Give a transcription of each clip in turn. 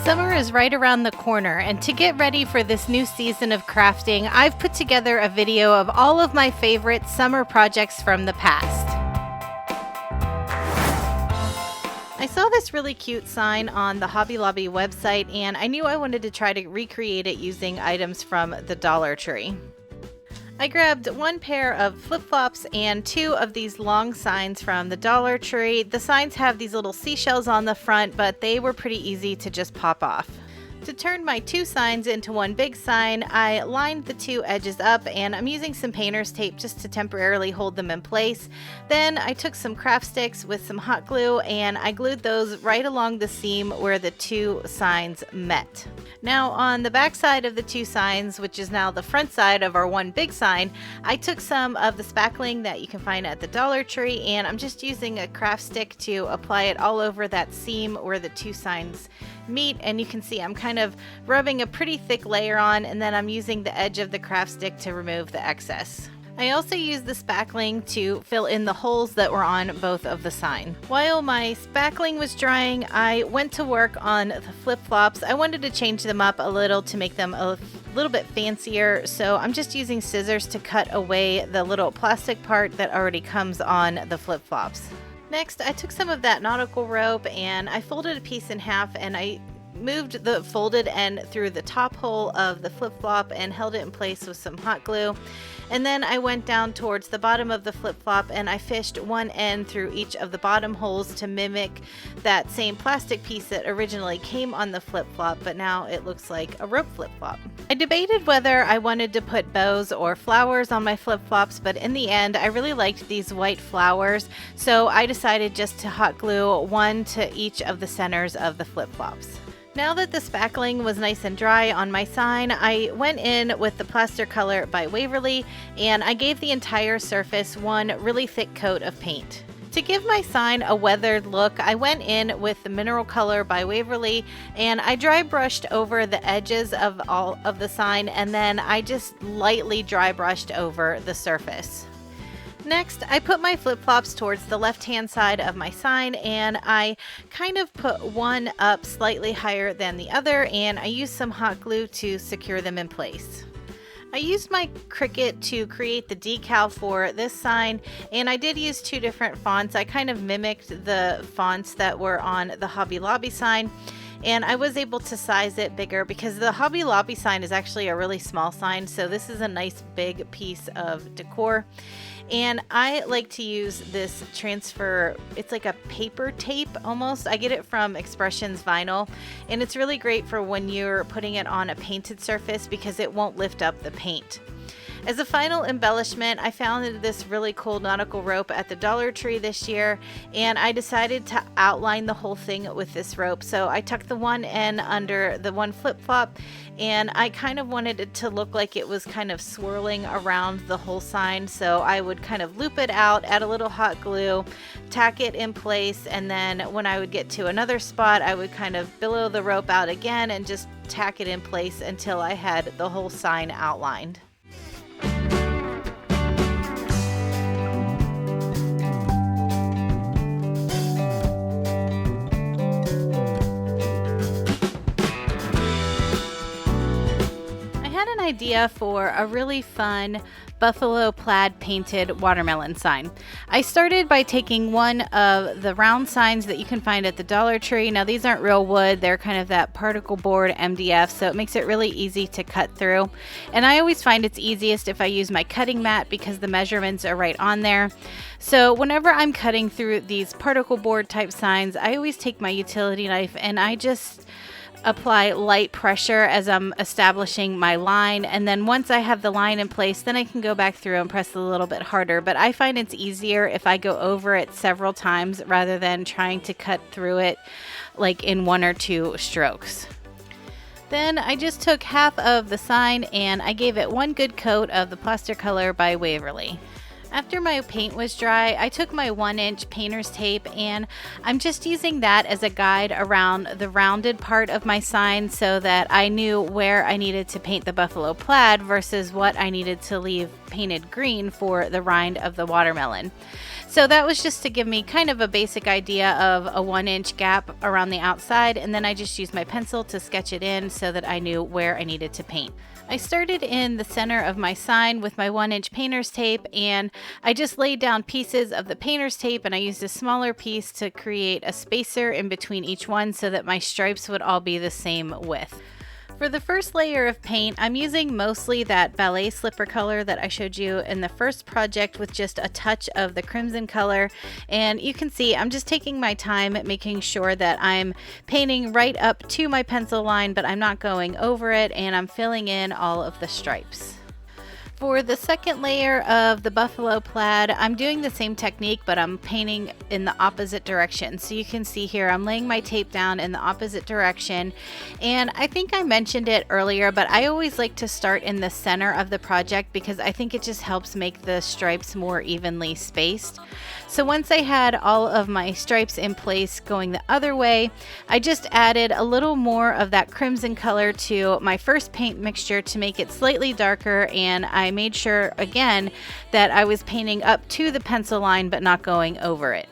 Summer is right around the corner, and to get ready for this new season of crafting, I've put together a video of all of my favorite summer projects from the past. I saw this really cute sign on the Hobby Lobby website, and I knew I wanted to try to recreate it using items from the Dollar Tree. I grabbed one pair of flip-flops and two of these long signs from the Dollar Tree. The signs have these little seashells on the front, but they were pretty easy to just pop off. To turn my two signs into one big sign, I lined the two edges up, and I'm using some painter's tape just to temporarily hold them in place. Then I took some craft sticks with some hot glue and I glued those right along the seam where the two signs met. Now on the back side of the two signs, which is now the front side of our one big sign, I took some of the spackling that you can find at the Dollar Tree, and I'm just using a craft stick to apply it all over that seam where the two signs meet. And you can see I'm kind of rubbing a pretty thick layer on, and then I'm using the edge of the craft stick to remove the excess. I also used the spackling to fill in the holes that were on both of the sign. While my spackling was drying, I went to work on the flip-flops. I wanted to change them up a little to make them a little bit fancier, so I'm just using scissors to cut away the little plastic part that already comes on the flip-flops. Next, I took some of that nautical rope and I folded a piece in half, and I moved the folded end through the top hole of the flip-flop and held it in place with some hot glue. And then I went down towards the bottom of the flip-flop and I fished one end through each of the bottom holes to mimic that same plastic piece that originally came on the flip-flop, but now it looks like a rope flip-flop. I debated whether I wanted to put bows or flowers on my flip-flops, but in the end I really liked these white flowers, so I decided just to hot glue one to each of the centers of the flip-flops. Now that the spackling was nice and dry on my sign, I went in with the Plaster Color by Waverly and I gave the entire surface one really thick coat of paint. To give my sign a weathered look, I went in with the Mineral Color by Waverly and I dry brushed over the edges of all of the sign, and then I just lightly dry brushed over the surface. Next, I put my flip-flops towards the left-hand side of my sign, and I kind of put one up slightly higher than the other, and I used some hot glue to secure them in place. I used my Cricut to create the decal for this sign, and I did use two different fonts. I kind of mimicked the fonts that were on the Hobby Lobby sign, and I was able to size it bigger because the Hobby Lobby sign is actually a really small sign, so this is a nice big piece of decor. And I like to use this transfer, it's like a paper tape almost. I get it from Expressions Vinyl, and it's really great for when you're putting it on a painted surface because it won't lift up the paint. As a final embellishment, I found this really cool nautical rope at the Dollar Tree this year, and I decided to outline the whole thing with this rope. So I tucked the one end under the one flip-flop, and I kind of wanted it to look like it was kind of swirling around the whole sign. So I would kind of loop it out, add a little hot glue, tack it in place, and then when I would get to another spot, I would kind of billow the rope out again and just tack it in place until I had the whole sign outlined. Idea for a really fun buffalo plaid painted watermelon sign. I started by taking one of the round signs that you can find at the Dollar Tree. Now these aren't real wood, they're kind of that particle board MDF, so it makes it really easy to cut through. And I always find it's easiest if I use my cutting mat because the measurements are right on there. So whenever I'm cutting through these particle board type signs, I always take my utility knife and I just apply light pressure as I'm establishing my line, and then once I have the line in place, then I can go back through and press a little bit harder. But I find it's easier if I go over it several times rather than trying to cut through it like in one or two strokes. Then I just took half of the sign and I gave it one good coat of the Plaster Color by Waverly. After my paint was dry, I took my 1-inch painter's tape and I'm just using that as a guide around the rounded part of my sign so that I knew where I needed to paint the buffalo plaid versus what I needed to leave painted green for the rind of the watermelon. So that was just to give me kind of a basic idea of a 1-inch gap around the outside, and then I just used my pencil to sketch it in so that I knew where I needed to paint. I started in the center of my sign with my 1-inch painter's tape, and I just laid down pieces of the painter's tape, and I used a smaller piece to create a spacer in between each one so that my stripes would all be the same width. For the first layer of paint, I'm using mostly that ballet slipper color that I showed you in the first project with just a touch of the crimson color. And you can see I'm just taking my time making sure that I'm painting right up to my pencil line, but I'm not going over it, and I'm filling in all of the stripes. For the second layer of the buffalo plaid, I'm doing the same technique, but I'm painting in the opposite direction. So you can see here, I'm laying my tape down in the opposite direction. And I think I mentioned it earlier, but I always like to start in the center of the project because I think it just helps make the stripes more evenly spaced. So once I had all of my stripes in place going the other way, I just added a little more of that crimson color to my first paint mixture to make it slightly darker, and I made sure again that I was painting up to the pencil line but not going over it.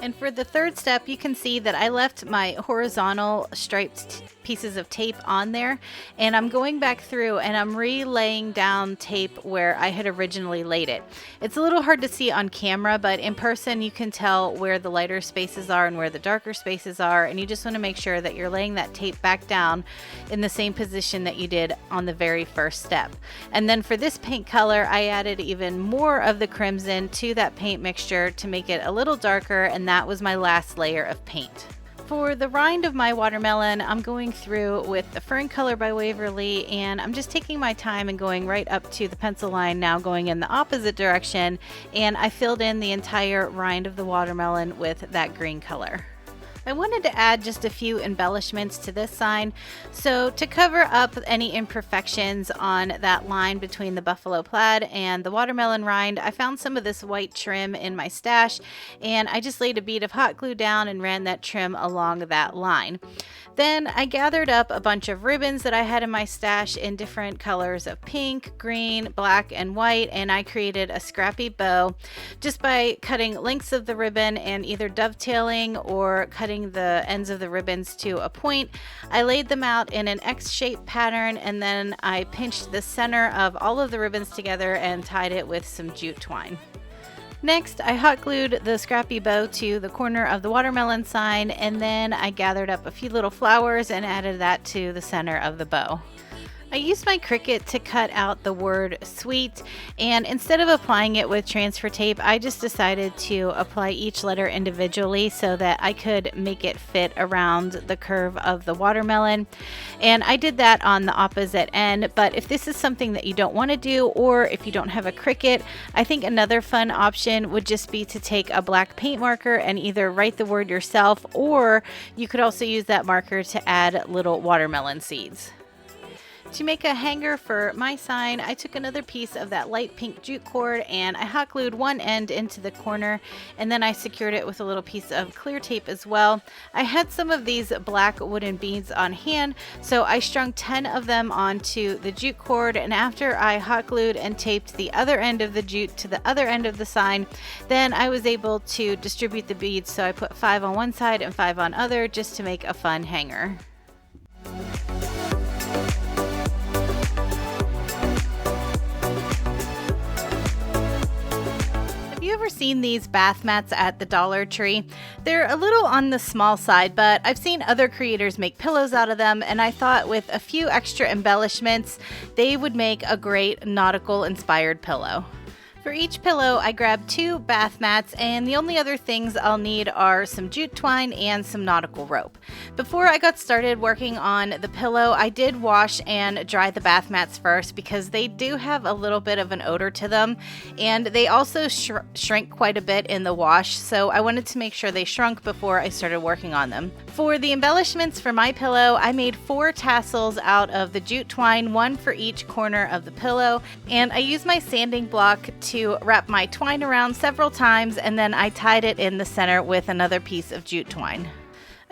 And for the third step, you can see that I left my horizontal striped pieces of tape on there, and I'm going back through and I'm relaying down tape where I had originally laid it. It's a little hard to see on camera, but in person you can tell where the lighter spaces are and where the darker spaces are, and you just want to make sure that you're laying that tape back down in the same position that you did on the very first step. And then for this paint color, I added even more of the crimson to that paint mixture to make it a little darker, and that was my last layer of paint. For the rind of my watermelon, I'm going through with the Fern color by Waverly, and I'm just taking my time and going right up to the pencil line, now going in the opposite direction, and I filled in the entire rind of the watermelon with that green color. I wanted to add just a few embellishments to this sign, so to cover up any imperfections on that line between the buffalo plaid and the watermelon rind, I found some of this white trim in my stash, and I just laid a bead of hot glue down and ran that trim along that line. Then I gathered up a bunch of ribbons that I had in my stash in different colors of pink, green, black, and white, and I created a scrappy bow just by cutting lengths of the ribbon and either dovetailing or cutting the ends of the ribbons to a point. I laid them out in an X-shaped pattern, and then I pinched the center of all of the ribbons together and tied it with some jute twine. Next, I hot glued the scrappy bow to the corner of the watermelon sign, and then I gathered up a few little flowers and added that to the center of the bow. I used my Cricut to cut out the word sweet, and instead of applying it with transfer tape, I just decided to apply each letter individually so that I could make it fit around the curve of the watermelon. And I did that on the opposite end, but if this is something that you don't want to do, or if you don't have a Cricut, I think another fun option would just be to take a black paint marker and either write the word yourself, or you could also use that marker to add little watermelon seeds. To make a hanger for my sign, I took another piece of that light pink jute cord and I hot glued one end into the corner, and then I secured it with a little piece of clear tape as well. I had some of these black wooden beads on hand, so I strung 10 of them onto the jute cord, and after I hot glued and taped the other end of the jute to the other end of the sign, then I was able to distribute the beads, so I put 5 on one side and 5 on other just to make a fun hanger. Have you ever seen these bath mats at the Dollar Tree? They're a little on the small side, but I've seen other creators make pillows out of them, and I thought with a few extra embellishments, they would make a great nautical inspired pillow. For each pillow, I grabbed 2 bath mats, and the only other things I'll need are some jute twine and some nautical rope. Before I got started working on the pillow, I did wash and dry the bath mats first because they do have a little bit of an odor to them, and they also shrink quite a bit in the wash, so I wanted to make sure they shrunk before I started working on them. For the embellishments for my pillow, I made 4 tassels out of the jute twine, 1 for each corner of the pillow, and I used my sanding block to wrap my twine around several times, and then I tied it in the center with another piece of jute twine.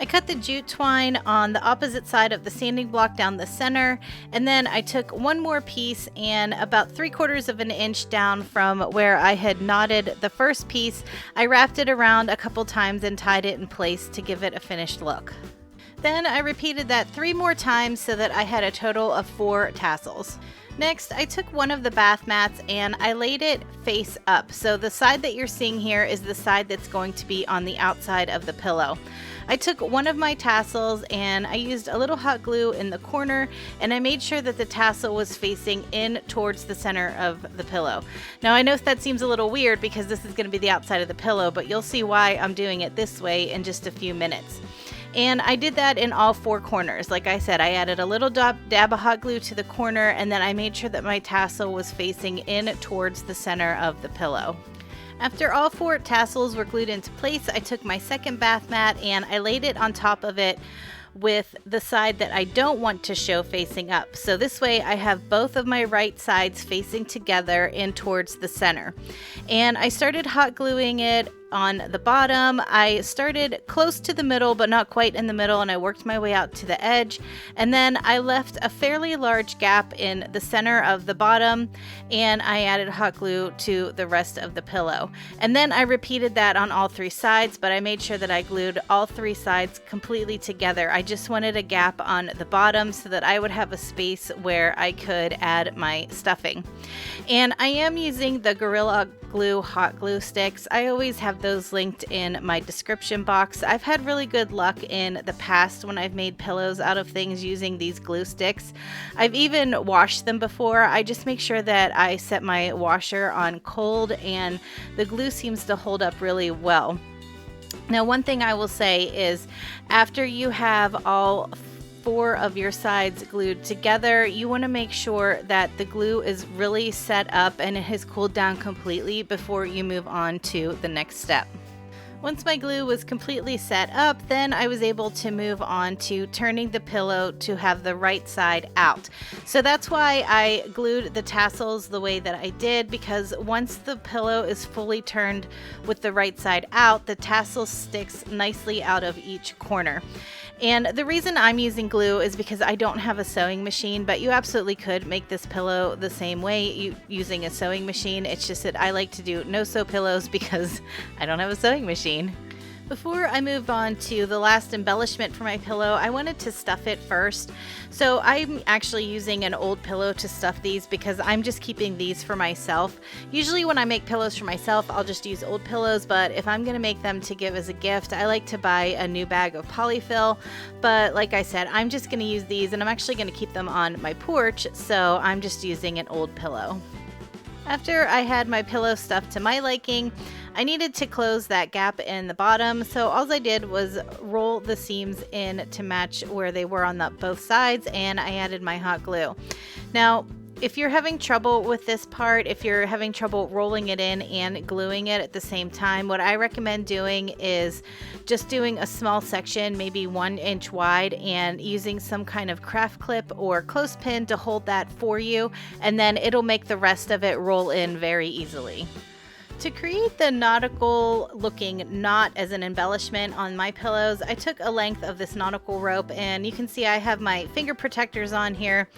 I cut the jute twine on the opposite side of the sanding block down the center, and then I took one more piece and about 3/4 of an inch down from where I had knotted the first piece, I wrapped it around a couple times and tied it in place to give it a finished look. Then I repeated that 3 more times so that I had a total of 4 tassels. Next, I took one of the bath mats and I laid it face up. So the side that you're seeing here is the side that's going to be on the outside of the pillow. I took one of my tassels and I used a little hot glue in the corner, and I made sure that the tassel was facing in towards the center of the pillow. Now I know that seems a little weird because this is going to be the outside of the pillow, but you'll see why I'm doing it this way in just a few minutes. And I did that in all 4 corners. Like I said, I added a little dab of hot glue to the corner, and then I made sure that my tassel was facing in towards the center of the pillow. After all 4 tassels were glued into place, I took my second bath mat and I laid it on top of it with the side that I don't want to show facing up. So this way I have both of my right sides facing together in towards the center. And I started hot gluing it on the bottom. I started close to the middle, but not quite in the middle, and I worked my way out to the edge. And then I left a fairly large gap in the center of the bottom, and I added hot glue to the rest of the pillow. And then I repeated that on all 3 sides, but I made sure that I glued all 3 sides completely together. I just wanted a gap on the bottom so that I would have a space where I could add my stuffing. And I am using the Gorilla Glue hot glue sticks. I always have those linked in my description box. I've had really good luck in the past when I've made pillows out of things using these glue sticks. I've even washed them before. I just make sure that I set my washer on cold, and the glue seems to hold up really well. Now, one thing I will say is after you have all 4 of your sides glued together, you want to make sure that the glue is really set up and it has cooled down completely before you move on to the next step. Once my glue was completely set up, then I was able to move on to turning the pillow to have the right side out. So that's why I glued the tassels the way that I did, because once the pillow is fully turned with the right side out, the tassel sticks nicely out of each corner. And the reason I'm using glue is because I don't have a sewing machine, but you absolutely could make this pillow the same way using a sewing machine. It's just that I like to do no-sew pillows because I don't have a sewing machine. Before I move on to the last embellishment for my pillow, I wanted to stuff it first. So I'm actually using an old pillow to stuff these because I'm just keeping these for myself. Usually when I make pillows for myself, I'll just use old pillows, but if I'm going to make them to give as a gift, I like to buy a new bag of polyfill. But like I said, I'm just going to use these, and I'm actually going to keep them on my porch, so I'm just using an old pillow. After I had my pillow stuffed to my liking, I needed to close that gap in the bottom, so all I did was roll the seams in to match where they were on both sides, and I added my hot glue. Now, if you're having trouble with this part, if you're having trouble rolling it in and gluing it at the same time, what I recommend doing is just doing a small section, maybe 1 inch wide, and using some kind of craft clip or clothespin to hold that for you, and then it'll make the rest of it roll in very easily. To create the nautical looking knot as an embellishment on my pillows, I took a length of this nautical rope, and you can see I have my finger protectors on here.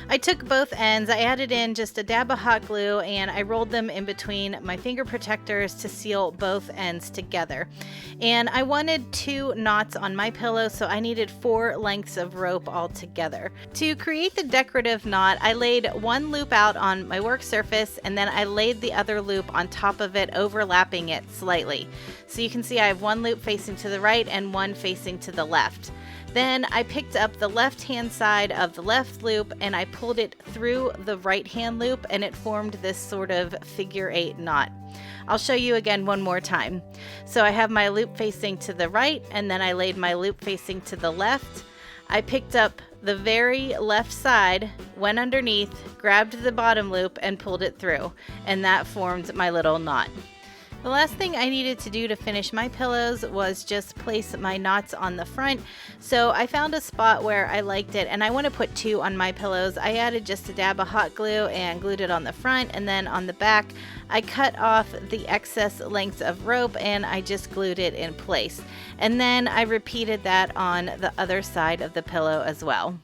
I took both ends, I added in just a dab of hot glue, and I rolled them in between my finger protectors to seal both ends together. And I wanted 2 knots on my pillow, so I needed 4 lengths of rope altogether. To create the decorative knot, I laid 1 loop out on my work surface, and then I laid the other loop on top of it, overlapping it slightly. So you can see I have 1 loop facing to the right and 1 facing to the left. Then I picked up the left hand side of the left loop and I pulled it through the right hand loop, and it formed this sort of figure 8 knot. I'll show you again one more time. So I have my loop facing to the right, and then I laid my loop facing to the left. I picked up the very left side, went underneath, grabbed the bottom loop and pulled it through, and that formed my little knot. The last thing I needed to do to finish my pillows was just place my knots on the front. So I found a spot where I liked it, and I want to put 2 on my pillows. I added just a dab of hot glue and glued it on the front, and then on the back I cut off the excess lengths of rope and I just glued it in place. And then I repeated that on the other side of the pillow as well.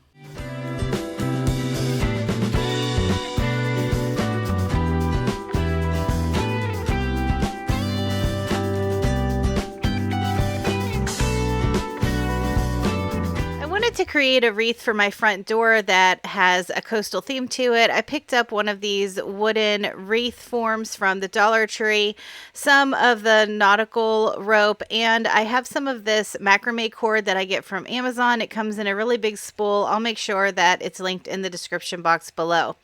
To create a wreath for my front door that has a coastal theme to it. I picked up one of these wooden wreath forms from the Dollar Tree, some of the nautical rope, and I have some of this macrame cord that I get from Amazon. It comes in a really big spool. I'll make sure that it's linked in the description box below.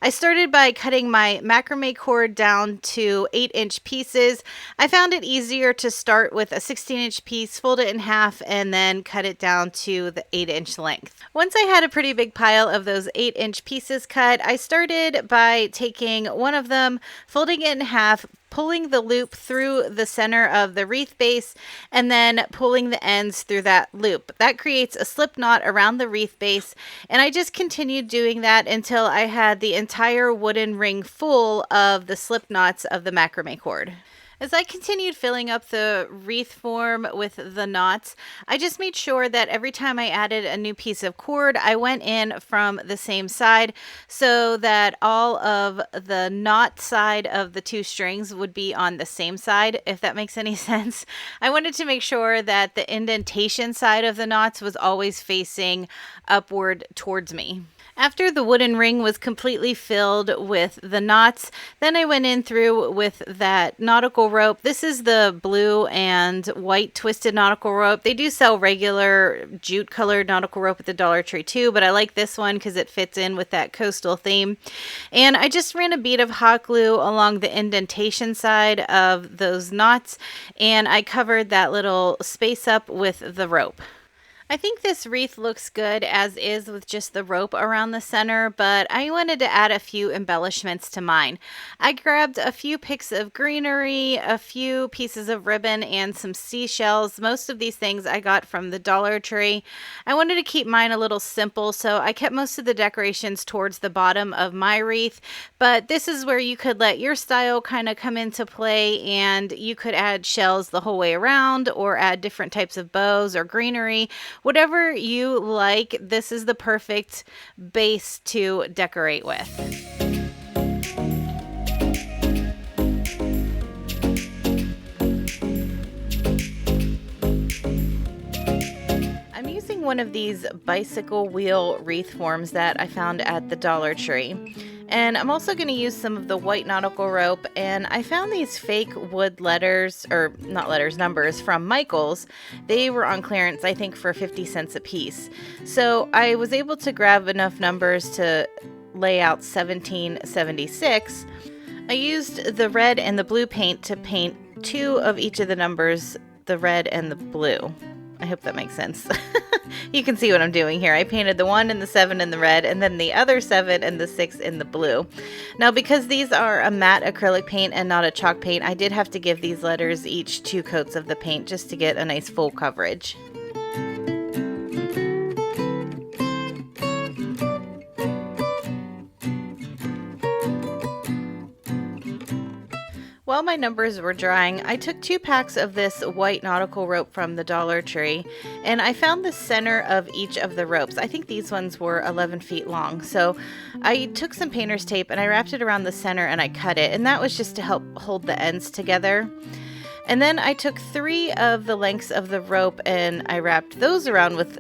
I started by cutting my macrame cord down to 8-inch pieces. I found it easier to start with a 16-inch piece, fold it in half, and then cut it down to the 8-inch length. Once I had a pretty big pile of those 8-inch pieces cut, I started by taking one of them, folding it in half, pulling the loop through the center of the wreath base, and then pulling the ends through that loop. That creates a slip knot around the wreath base, and I just continued doing that until I had the entire wooden ring full of the slip knots of the macrame cord. As I continued filling up the wreath form with the knots, I just made sure that every time I added a new piece of cord, I went in from the same side so that all of the knot side of the 2 strings would be on the same side, if that makes any sense. I wanted to make sure that the indentation side of the knots was always facing upward towards me. After the wooden ring was completely filled with the knots, then I went in through with that nautical rope. This is the blue and white twisted nautical rope. They do sell regular jute colored nautical rope at the Dollar Tree too, but I like this one because it fits in with that coastal theme. And I just ran a bead of hot glue along the indentation side of those knots, and I covered that little space up with the rope. I think this wreath looks good as is with just the rope around the center, but I wanted to add a few embellishments to mine. I grabbed a few picks of greenery, a few pieces of ribbon, and some seashells. Most of these things I got from the Dollar Tree. I wanted to keep mine a little simple, so I kept most of the decorations towards the bottom of my wreath, but this is where you could let your style kind of come into play, and you could add shells the whole way around or add different types of bows or greenery. Whatever you like, this is the perfect base to decorate with. I'm using one of these bicycle wheel wreath forms that I found at the Dollar Tree. And I'm also going to use some of the white nautical rope, and I found these fake wood letters, or not letters, numbers from Michael's. They were on clearance, I think, for 50 cents a piece. So I was able to grab enough numbers to lay out 1776. I used the red and the blue paint to paint 2 of each of the numbers, the red and the blue. I hope that makes sense. You can see what I'm doing here. I painted the 1 and the 7 in the red, and then the other 7 and the 6 in the blue. Now, because these are a matte acrylic paint and not a chalk paint, I did have to give these letters each 2 coats of the paint just to get a nice full coverage. While my numbers were drying, I took 2 packs of this white nautical rope from the Dollar Tree, and I found the center of each of the ropes. I think these ones were 11 feet long. So I took some painter's tape and I wrapped it around the center and I cut it, and that was just to help hold the ends together. And then I took 3 of the lengths of the rope and I wrapped those around with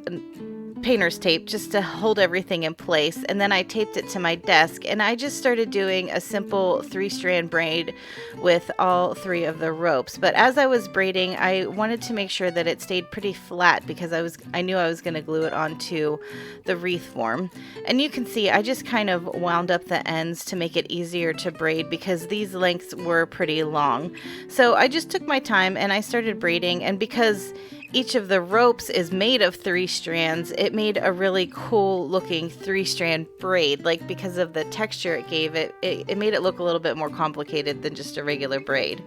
painter's tape just to hold everything in place, and then I taped it to my desk, and I just started doing a simple 3-strand braid with all 3 of the ropes. But as I was braiding, I wanted to make sure that it stayed pretty flat because I knew I was going to glue it onto the wreath form. And you can see I just kind of wound up the ends to make it easier to braid because these lengths were pretty long. So I just took my time and I started braiding, and because each of the ropes is made of 3 strands, it made a really cool looking 3-strand braid. Like, because of the texture it gave it made it look a little bit more complicated than just a regular braid.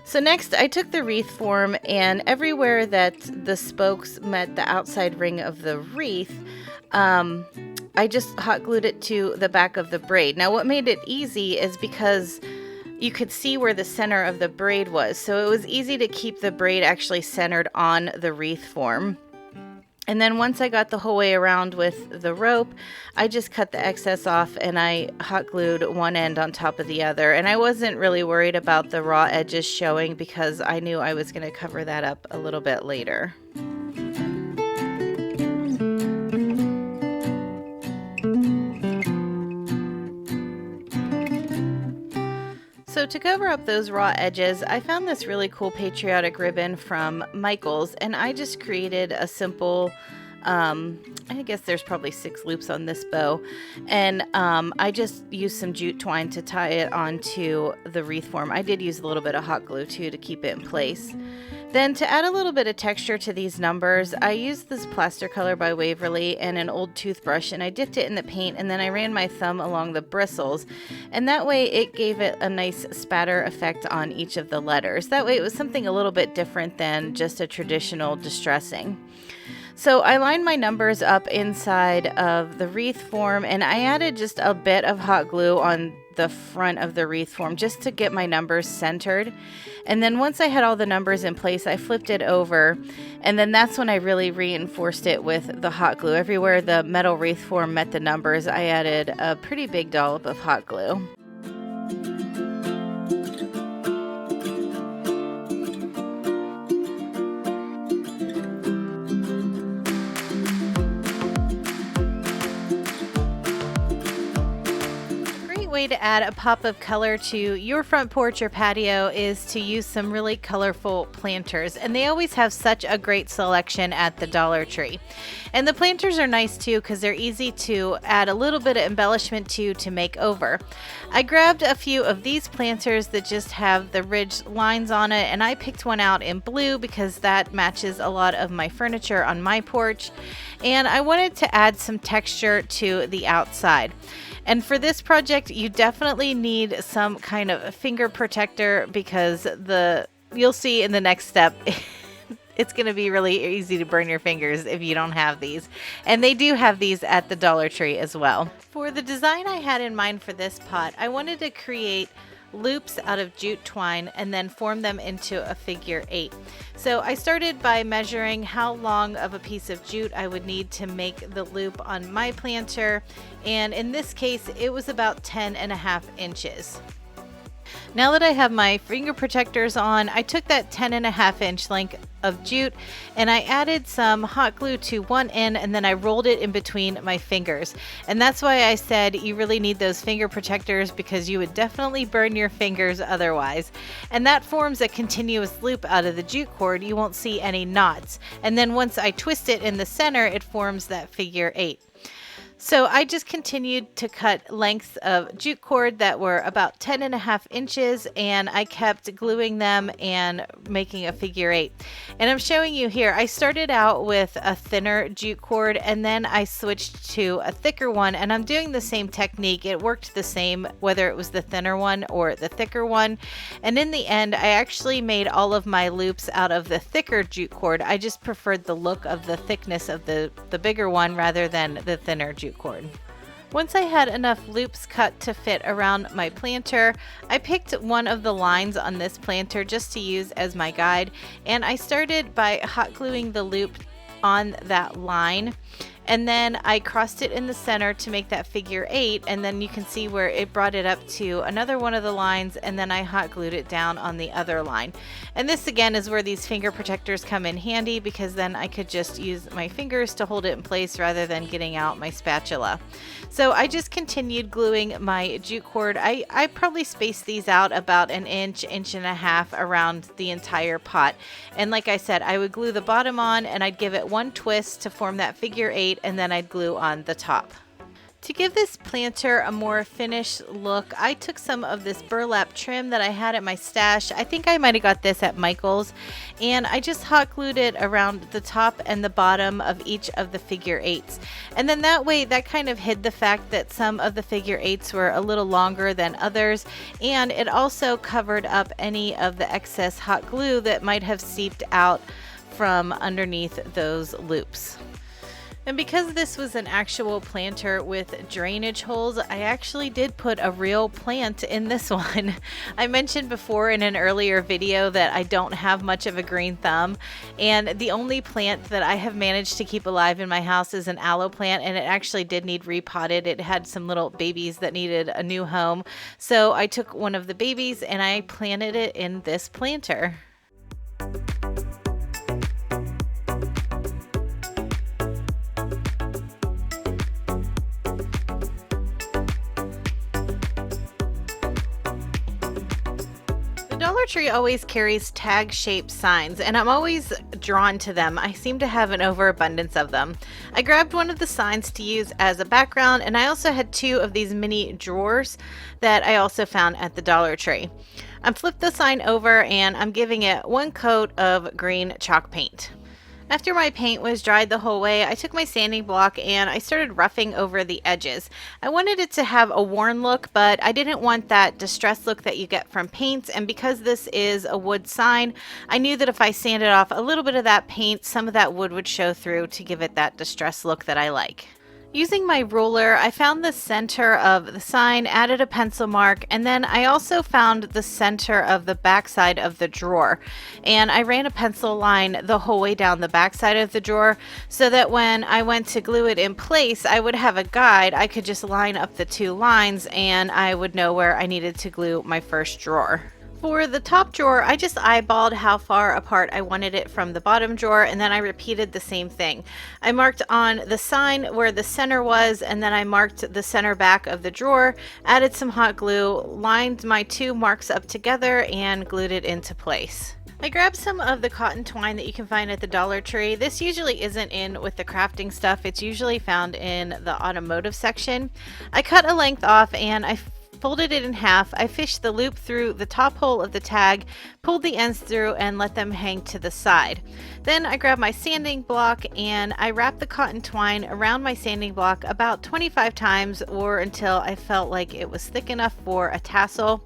So next I took the wreath form, and everywhere that the spokes met the outside ring of the wreath, I just hot glued it to the back of the braid. Now what made it easy is because you could see where the center of the braid was. So it was easy to keep the braid actually centered on the wreath form. And then once I got the whole way around with the rope, I just cut the excess off and I hot glued one end on top of the other. And I wasn't really worried about the raw edges showing because I knew I was going to cover that up a little bit later. So to cover up those raw edges, I found this really cool Patriotic ribbon from Michaels, and I just created a simple, I guess there's probably 6 loops on this bow, and I just used some jute twine to tie it onto the wreath form. I did use a little bit of hot glue too to keep it in place. Then to add a little bit of texture to these numbers, I used this plaster color by Waverly and an old toothbrush, and I dipped it in the paint, and then I ran my thumb along the bristles, and that way it gave it a nice spatter effect on each of the letters. That way it was something a little bit different than just a traditional distressing. So I lined my numbers up inside of the wreath form, and I added just a bit of hot glue on the front of the wreath form just to get my numbers centered. And then once I had all the numbers in place, I flipped it over, and then that's when I really reinforced it with the hot glue. Everywhere the metal wreath form met the numbers, I added a pretty big dollop of hot glue. Way to add a pop of color to your front porch or patio is to use some really colorful planters, and they always have such a great selection at the Dollar Tree. And the planters are nice too because they're easy to add a little bit of embellishment to make over. I grabbed a few of these planters that just have the ridged lines on it, and I picked one out in blue because that matches a lot of my furniture on my porch, and I wanted to add some texture to the outside. And for this project, you definitely need some kind of finger protector because you'll see in the next step, it's going to be really easy to burn your fingers if you don't have these. And they do have these at the Dollar Tree as well. For the design I had in mind for this pot, I wanted to create loops out of jute twine and then form them into a figure 8. So I started by measuring how long of a piece of jute I would need to make the loop on my planter, and in this case it was about 10.5 inches. Now that I have my finger protectors on, I took that 10.5 inch length of jute and I added some hot glue to one end, and then I rolled it in between my fingers. And that's why I said you really need those finger protectors, because you would definitely burn your fingers otherwise. And that forms a continuous loop out of the jute cord. You won't see any knots. And then once I twist it in the center, it forms that figure 8. So I just continued to cut lengths of jute cord that were about 10.5 inches, and I kept gluing them and making a figure 8. And I'm showing you here, I started out with a thinner jute cord and then I switched to a thicker one, and I'm doing the same technique. It worked the same whether it was the thinner one or the thicker one. And in the end, I actually made all of my loops out of the thicker jute cord. I just preferred the look of the thickness of the bigger one rather than the thinner jute cord. Once I had enough loops cut to fit around my planter, I picked one of the lines on this planter just to use as my guide, and I started by hot gluing the loop on that line, and then I crossed it in the center to make that figure 8, and then you can see where it brought it up to another one of the lines, and then I hot glued it down on the other line. And this again is where these finger protectors come in handy, because then I could just use my fingers to hold it in place rather than getting out my spatula. So I just continued gluing my jute cord. I probably spaced these out about an inch, inch and a half around the entire pot. And like I said, I would glue the bottom on and I'd give it one twist to form that figure 8, and then I'd glue on the top. To give this planter a more finished look, I took some of this burlap trim that I had at my stash. I think I might have got this at Michael's, and I just hot glued it around the top and the bottom of each of the figure eights. And then that way, that kind of hid the fact that some of the figure eights were a little longer than others, and it also covered up any of the excess hot glue that might have seeped out from underneath those loops. And because this was an actual planter with drainage holes, I actually did put a real plant in this one. I mentioned before in an earlier video that I don't have much of a green thumb, and the only plant that I have managed to keep alive in my house is an aloe plant, and it actually did need repotted. It had some little babies that needed a new home. So I took one of the babies and I planted it in this planter. Dollar Tree always carries tag-shaped signs, and I'm always drawn to them. I seem to have an overabundance of them. I grabbed one of the signs to use as a background, and I also had two of these mini drawers that I also found at the Dollar Tree. I flipped the sign over and I'm giving it one coat of green chalk paint. After my paint was dried the whole way, I took my sanding block and I started roughing over the edges. I wanted it to have a worn look, but I didn't want that distressed look that you get from paint, and because this is a wood sign, I knew that if I sanded off a little bit of that paint, some of that wood would show through to give it that distressed look that I like. Using my ruler, I found the center of the sign, added a pencil mark, and then I also found the center of the backside of the drawer. And I ran a pencil line the whole way down the backside of the drawer so that when I went to glue it in place, I would have a guide. I could just line up the two lines and I would know where I needed to glue my first drawer. For the top drawer, I just eyeballed how far apart I wanted it from the bottom drawer, and then I repeated the same thing. I marked on the sign where the center was, and then I marked the center back of the drawer, added some hot glue, lined my two marks up together, and glued it into place. I grabbed some of the cotton twine that you can find at the Dollar Tree. This usually isn't in with the crafting stuff. It's usually found in the automotive section. I cut a length off and I folded it in half. I fished the loop through the top hole of the tag, pulled the ends through, and let them hang to the side. Then I grabbed my sanding block and I wrapped the cotton twine around my sanding block about 25 times or until I felt like it was thick enough for a tassel.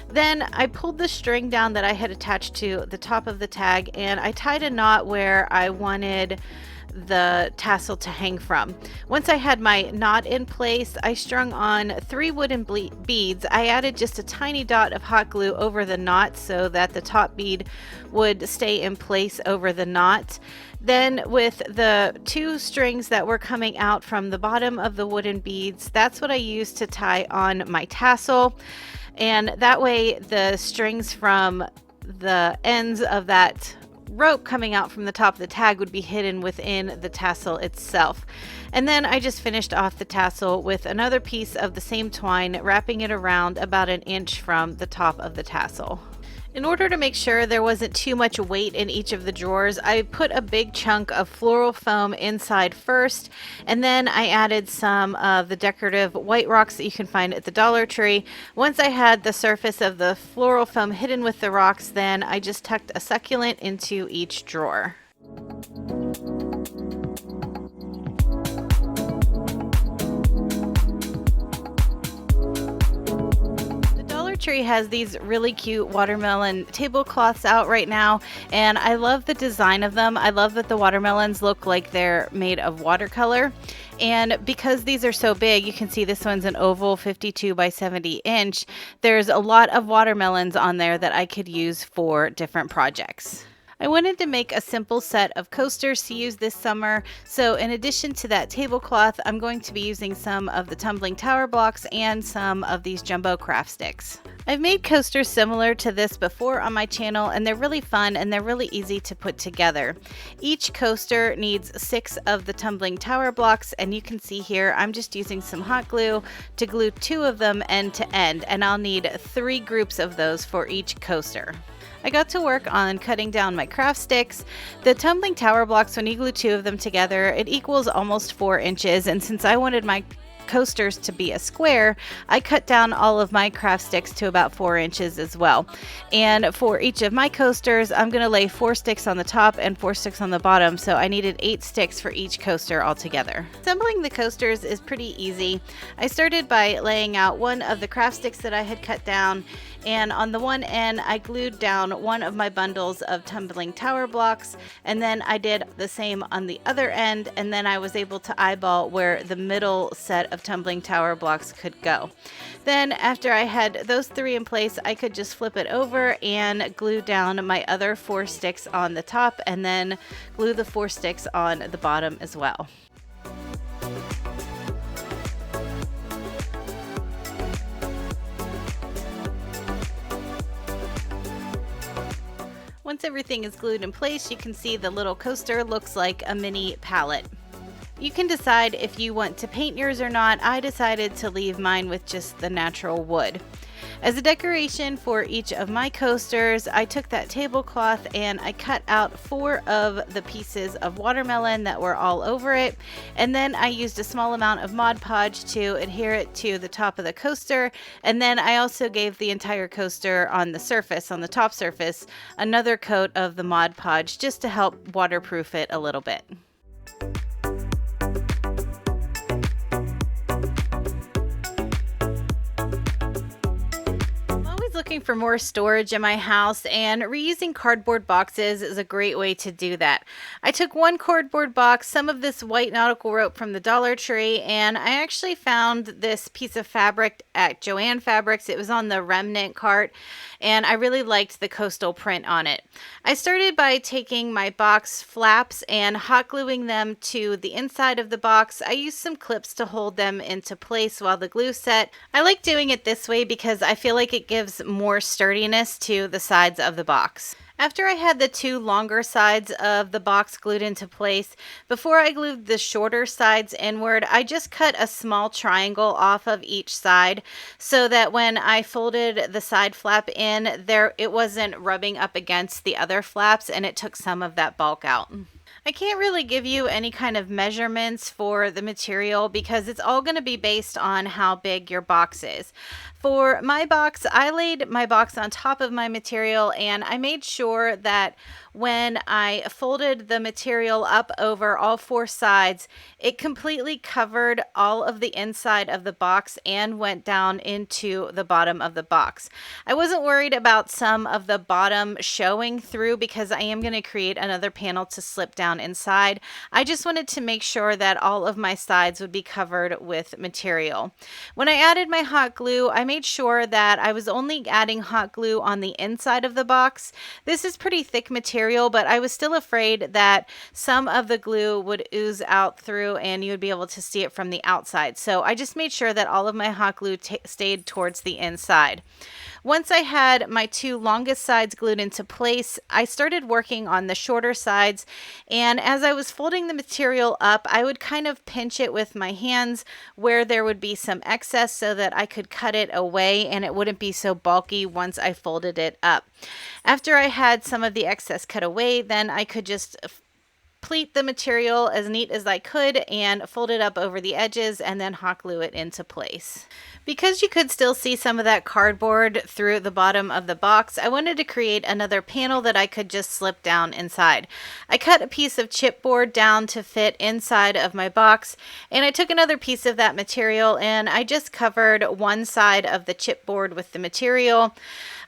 Then I pulled the string down that I had attached to the top of the tag and I tied a knot where I wanted the tassel to hang from. Once I had my knot in place, I strung on 3 wooden beads. I added just a tiny dot of hot glue over the knot so that the top bead would stay in place over the knot. Then with the 2 strings that were coming out from the bottom of the wooden beads, that's what I used to tie on my tassel. And that way the strings from the ends of that rope coming out from the top of the tag would be hidden within the tassel itself. And then I just finished off the tassel with another piece of the same twine, wrapping it around about 1 inch from the top of the tassel. In order to make sure there wasn't too much weight in each of the drawers, I put a big chunk of floral foam inside first, and then I added some of the decorative white rocks that you can find at the Dollar Tree. Once I had the surface of the floral foam hidden with the rocks, then I just tucked a succulent into each drawer. Tree has these really cute watermelon tablecloths out right now, and I love the design of them. I love that the watermelons look like they're made of watercolor, and because these are so big, you can see this one's an oval 52 by 70 inch. There's a lot of watermelons on there that I could use for different projects. I wanted to make a simple set of coasters to use this summer, so in addition to that tablecloth, I'm going to be using some of the tumbling tower blocks and some of these jumbo craft sticks. I've made coasters similar to this before on my channel, and they're really fun and they're really easy to put together. Each coaster needs 6 of the tumbling tower blocks, and you can see here I'm just using some hot glue to glue 2 of them end to end, and I'll need 3 groups of those for each coaster. I got to work on cutting down my craft sticks. The tumbling tower blocks, when you glue 2 of them together, it equals almost 4 inches, and since I wanted my coasters to be a square, I cut down all of my craft sticks to about 4 inches as well. And for each of my coasters, I'm going to lay 4 sticks on the top and 4 sticks on the bottom, so I needed 8 sticks for each coaster altogether. Assembling the coasters is pretty easy. I started by laying out one of the craft sticks that I had cut down, and on the one end I glued down one of my bundles of tumbling tower blocks, and then I did the same on the other end, and then I was able to eyeball where the middle set of tumbling tower blocks could go. Then after I had those 3 in place, I could just flip it over and glue down my other 4 sticks on the top, and then glue the 4 sticks on the bottom as well. Once everything is glued in place, you can see the little coaster looks like a mini pallet. You can decide if you want to paint yours or not. I decided to leave mine with just the natural wood. As a decoration for each of my coasters, I took that tablecloth and I cut out 4 of the pieces of watermelon that were all over it, and then I used a small amount of Mod Podge to adhere it to the top of the coaster, and then I also gave the entire coaster on the surface, on the top surface, another coat of the Mod Podge just to help waterproof it a little bit. Looking for more storage in my house, and reusing cardboard boxes is a great way to do that. I took 1 cardboard box, some of this white nautical rope from the Dollar Tree, and I actually found this piece of fabric at Joann Fabrics. It was on the remnant cart, and I really liked the coastal print on it. I started by taking my box flaps and hot gluing them to the inside of the box. I used some clips to hold them into place while the glue set. I like doing it this way because I feel like it gives more sturdiness to the sides of the box. After I had the 2 longer sides of the box glued into place, before I glued the shorter sides inward, I just cut a small triangle off of each side so that when I folded the side flap in, it wasn't rubbing up against the other flaps, and it took some of that bulk out. I can't really give you any kind of measurements for the material because it's all going to be based on how big your box is. For my box, I laid my box on top of my material, and I made sure that when I folded the material up over all 4 sides, it completely covered all of the inside of the box and went down into the bottom of the box. I wasn't worried about some of the bottom showing through because I am going to create another panel to slip down inside. I just wanted to make sure that all of my sides would be covered with material. When I added my hot glue, I made sure that I was only adding hot glue on the inside of the box. This is pretty thick material, but I was still afraid that some of the glue would ooze out through and you would be able to see it from the outside. So I just made sure that all of my hot glue stayed towards the inside. Once I had my 2 longest sides glued into place, I started working on the shorter sides, and as I was folding the material up, I would kind of pinch it with my hands where there would be some excess so that I could cut it away and it wouldn't be so bulky once I folded it up. After I had some of the excess cut away, then I could just pleat the material as neat as I could and fold it up over the edges and then hot glue it into place. Because you could still see some of that cardboard through the bottom of the box, I wanted to create another panel that I could just slip down inside. I cut a piece of chipboard down to fit inside of my box, and I took another piece of that material and I just covered one side of the chipboard with the material.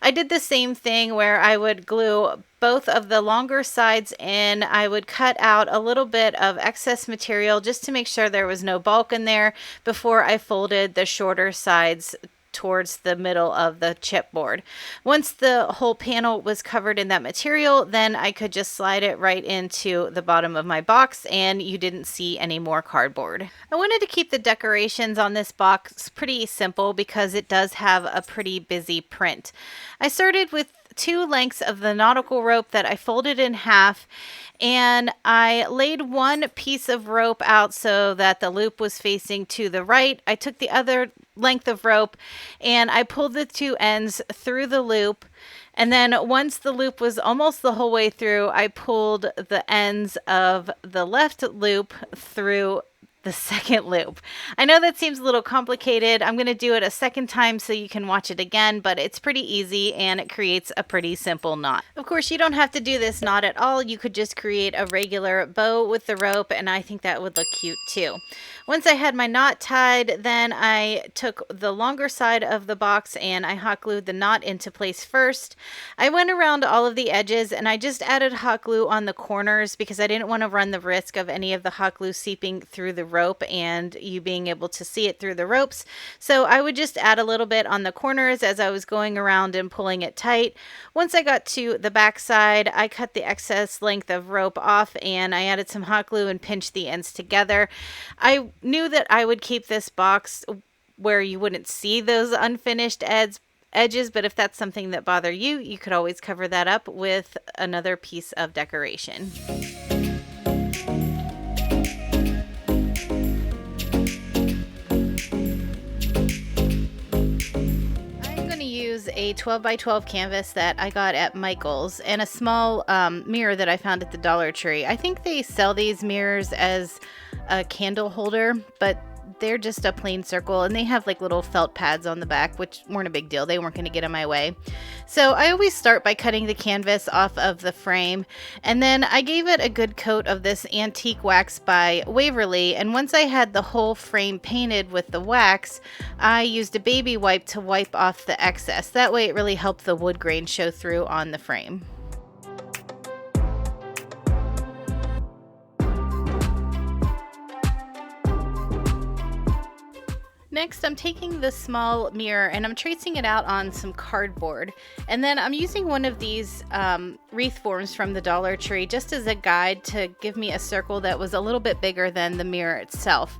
I did the same thing where I would glue both of the longer sides in. I would cut out a little bit of excess material just to make sure there was no bulk in there before I folded the shorter sides towards the middle of the chipboard. Once the whole panel was covered in that material, then I could just slide it right into the bottom of my box and you didn't see any more cardboard. I wanted to keep the decorations on this box pretty simple because it does have a pretty busy print. I started with 2 lengths of the nautical rope that I folded in half, and I laid one piece of rope out so that the loop was facing to the right. I took the other length of rope and I pulled the 2 ends through the loop, and then once the loop was almost the whole way through, I pulled the ends of the left loop through the second loop. I know that seems a little complicated. I'm going to do it a second time so you can watch it again, but it's pretty easy and it creates a pretty simple knot. Of course, you don't have to do this knot at all. You could just create a regular bow with the rope, and I think that would look cute too. Once I had my knot tied, then I took the longer side of the box and I hot glued the knot into place first. I went around all of the edges and I just added hot glue on the corners because I didn't want to run the risk of any of the hot glue seeping through the rope and you being able to see it through the ropes. So I would just add a little bit on the corners as I was going around and pulling it tight. Once I got to the back side, I cut the excess length of rope off and I added some hot glue and pinched the ends together. I knew that I would keep this box where you wouldn't see those unfinished edges, but if that's something that bother you, you could always cover that up with another piece of decoration. A 12 by 12 canvas that I got at Michael's and a small mirror that I found at the Dollar Tree. I think they sell these mirrors as a candle holder, but they're just a plain circle and they have like little felt pads on the back, which weren't a big deal. They weren't going to get in my way. So I always start by cutting the canvas off of the frame, and then I gave it a good coat of this antique wax by Waverly, and once I had the whole frame painted with the wax, I used a baby wipe to wipe off the excess. That way it really helped the wood grain show through on the frame. Next, I'm taking the small mirror and I'm tracing it out on some cardboard. And then I'm using one of these wreath forms from the Dollar Tree just as a guide to give me a circle that was a little bit bigger than the mirror itself.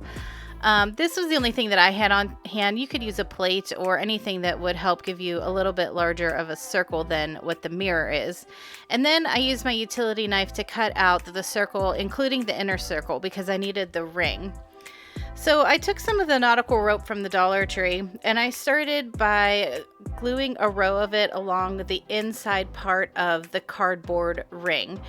This was the only thing that I had on hand. You could use a plate or anything that would help give you a little bit larger of a circle than what the mirror is. And then I used my utility knife to cut out the circle, including the inner circle, because I needed the ring. So I took some of the nautical rope from the Dollar Tree and I started by gluing a row of it along the inside part of the cardboard ring.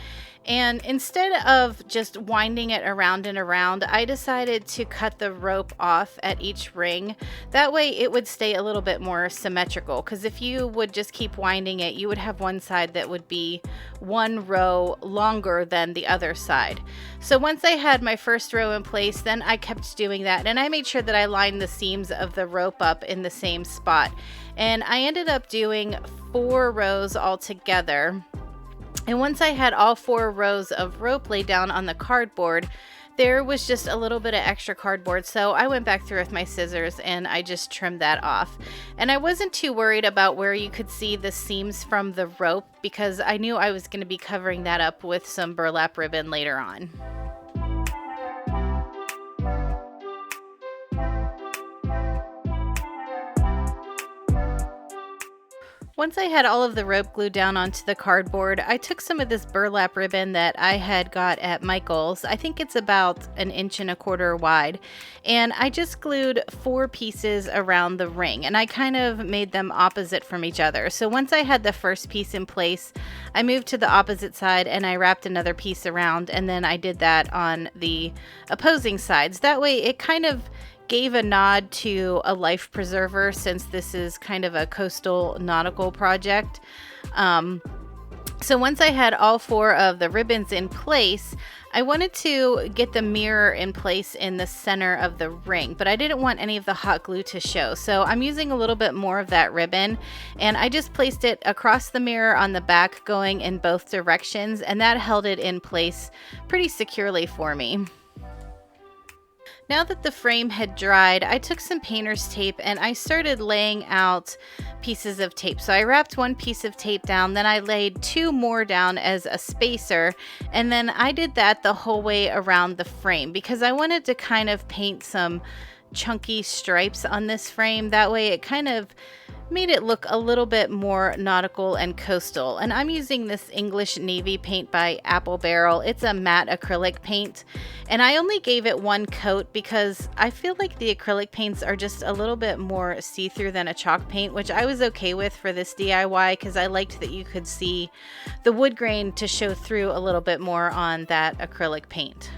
And instead of just winding it around and around, I decided to cut the rope off at each ring. That way it would stay a little bit more symmetrical, because if you would just keep winding it, you would have one side that would be one row longer than the other side. So once I had my first row in place, then I kept doing that, and I made sure that I lined the seams of the rope up in the same spot. And I ended up doing 4 rows altogether. And once I had all 4 rows of rope laid down on the cardboard, there was just a little bit of extra cardboard, so I went back through with my scissors and I just trimmed that off. And I wasn't too worried about where you could see the seams from the rope because I knew I was going to be covering that up with some burlap ribbon later on. Once I had all of the rope glued down onto the cardboard, I took some of this burlap ribbon that I had got at Michael's. I think it's about 1.25 inches wide. And I just glued 4 pieces around the ring, and I kind of made them opposite from each other. So once I had the first piece in place, I moved to the opposite side and I wrapped another piece around, and then I did that on the opposing sides. That way it kind of gave a nod to a life preserver, since this is kind of a coastal nautical project. So once I had all 4 of the ribbons in place, I wanted to get the mirror in place in the center of the ring, but I didn't want any of the hot glue to show. So I'm using a little bit more of that ribbon, and I just placed it across the mirror on the back going in both directions, and that held it in place pretty securely for me. Now that the frame had dried, I took some painter's tape and I started laying out pieces of tape. So I wrapped 1 piece of tape down, then I laid 2 more down as a spacer, and then I did that the whole way around the frame because I wanted to kind of paint some chunky stripes on this frame. That way it kind of made it look a little bit more nautical and coastal. And I'm using this English navy paint by Apple Barrel. It's a matte acrylic paint, and I only gave it 1 coat because I feel like the acrylic paints are just a little bit more see-through than a chalk paint, which I was okay with for this DIY because I liked that you could see the wood grain to show through a little bit more on that acrylic paint.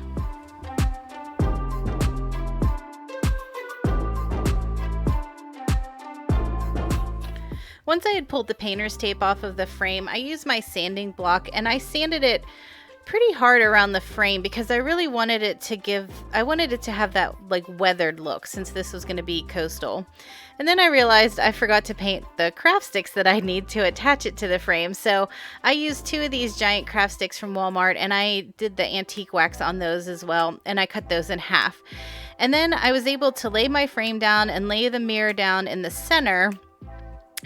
Once I had pulled the painter's tape off of the frame, I used my sanding block and I sanded it pretty hard around the frame because I really wanted it to have that like weathered look, since this was going to be coastal. And then I realized I forgot to paint the craft sticks that I need to attach it to the frame. So I used 2 of these giant craft sticks from Walmart, and I did the antique wax on those as well, and I cut those in half. And then I was able to lay my frame down and lay the mirror down in the center.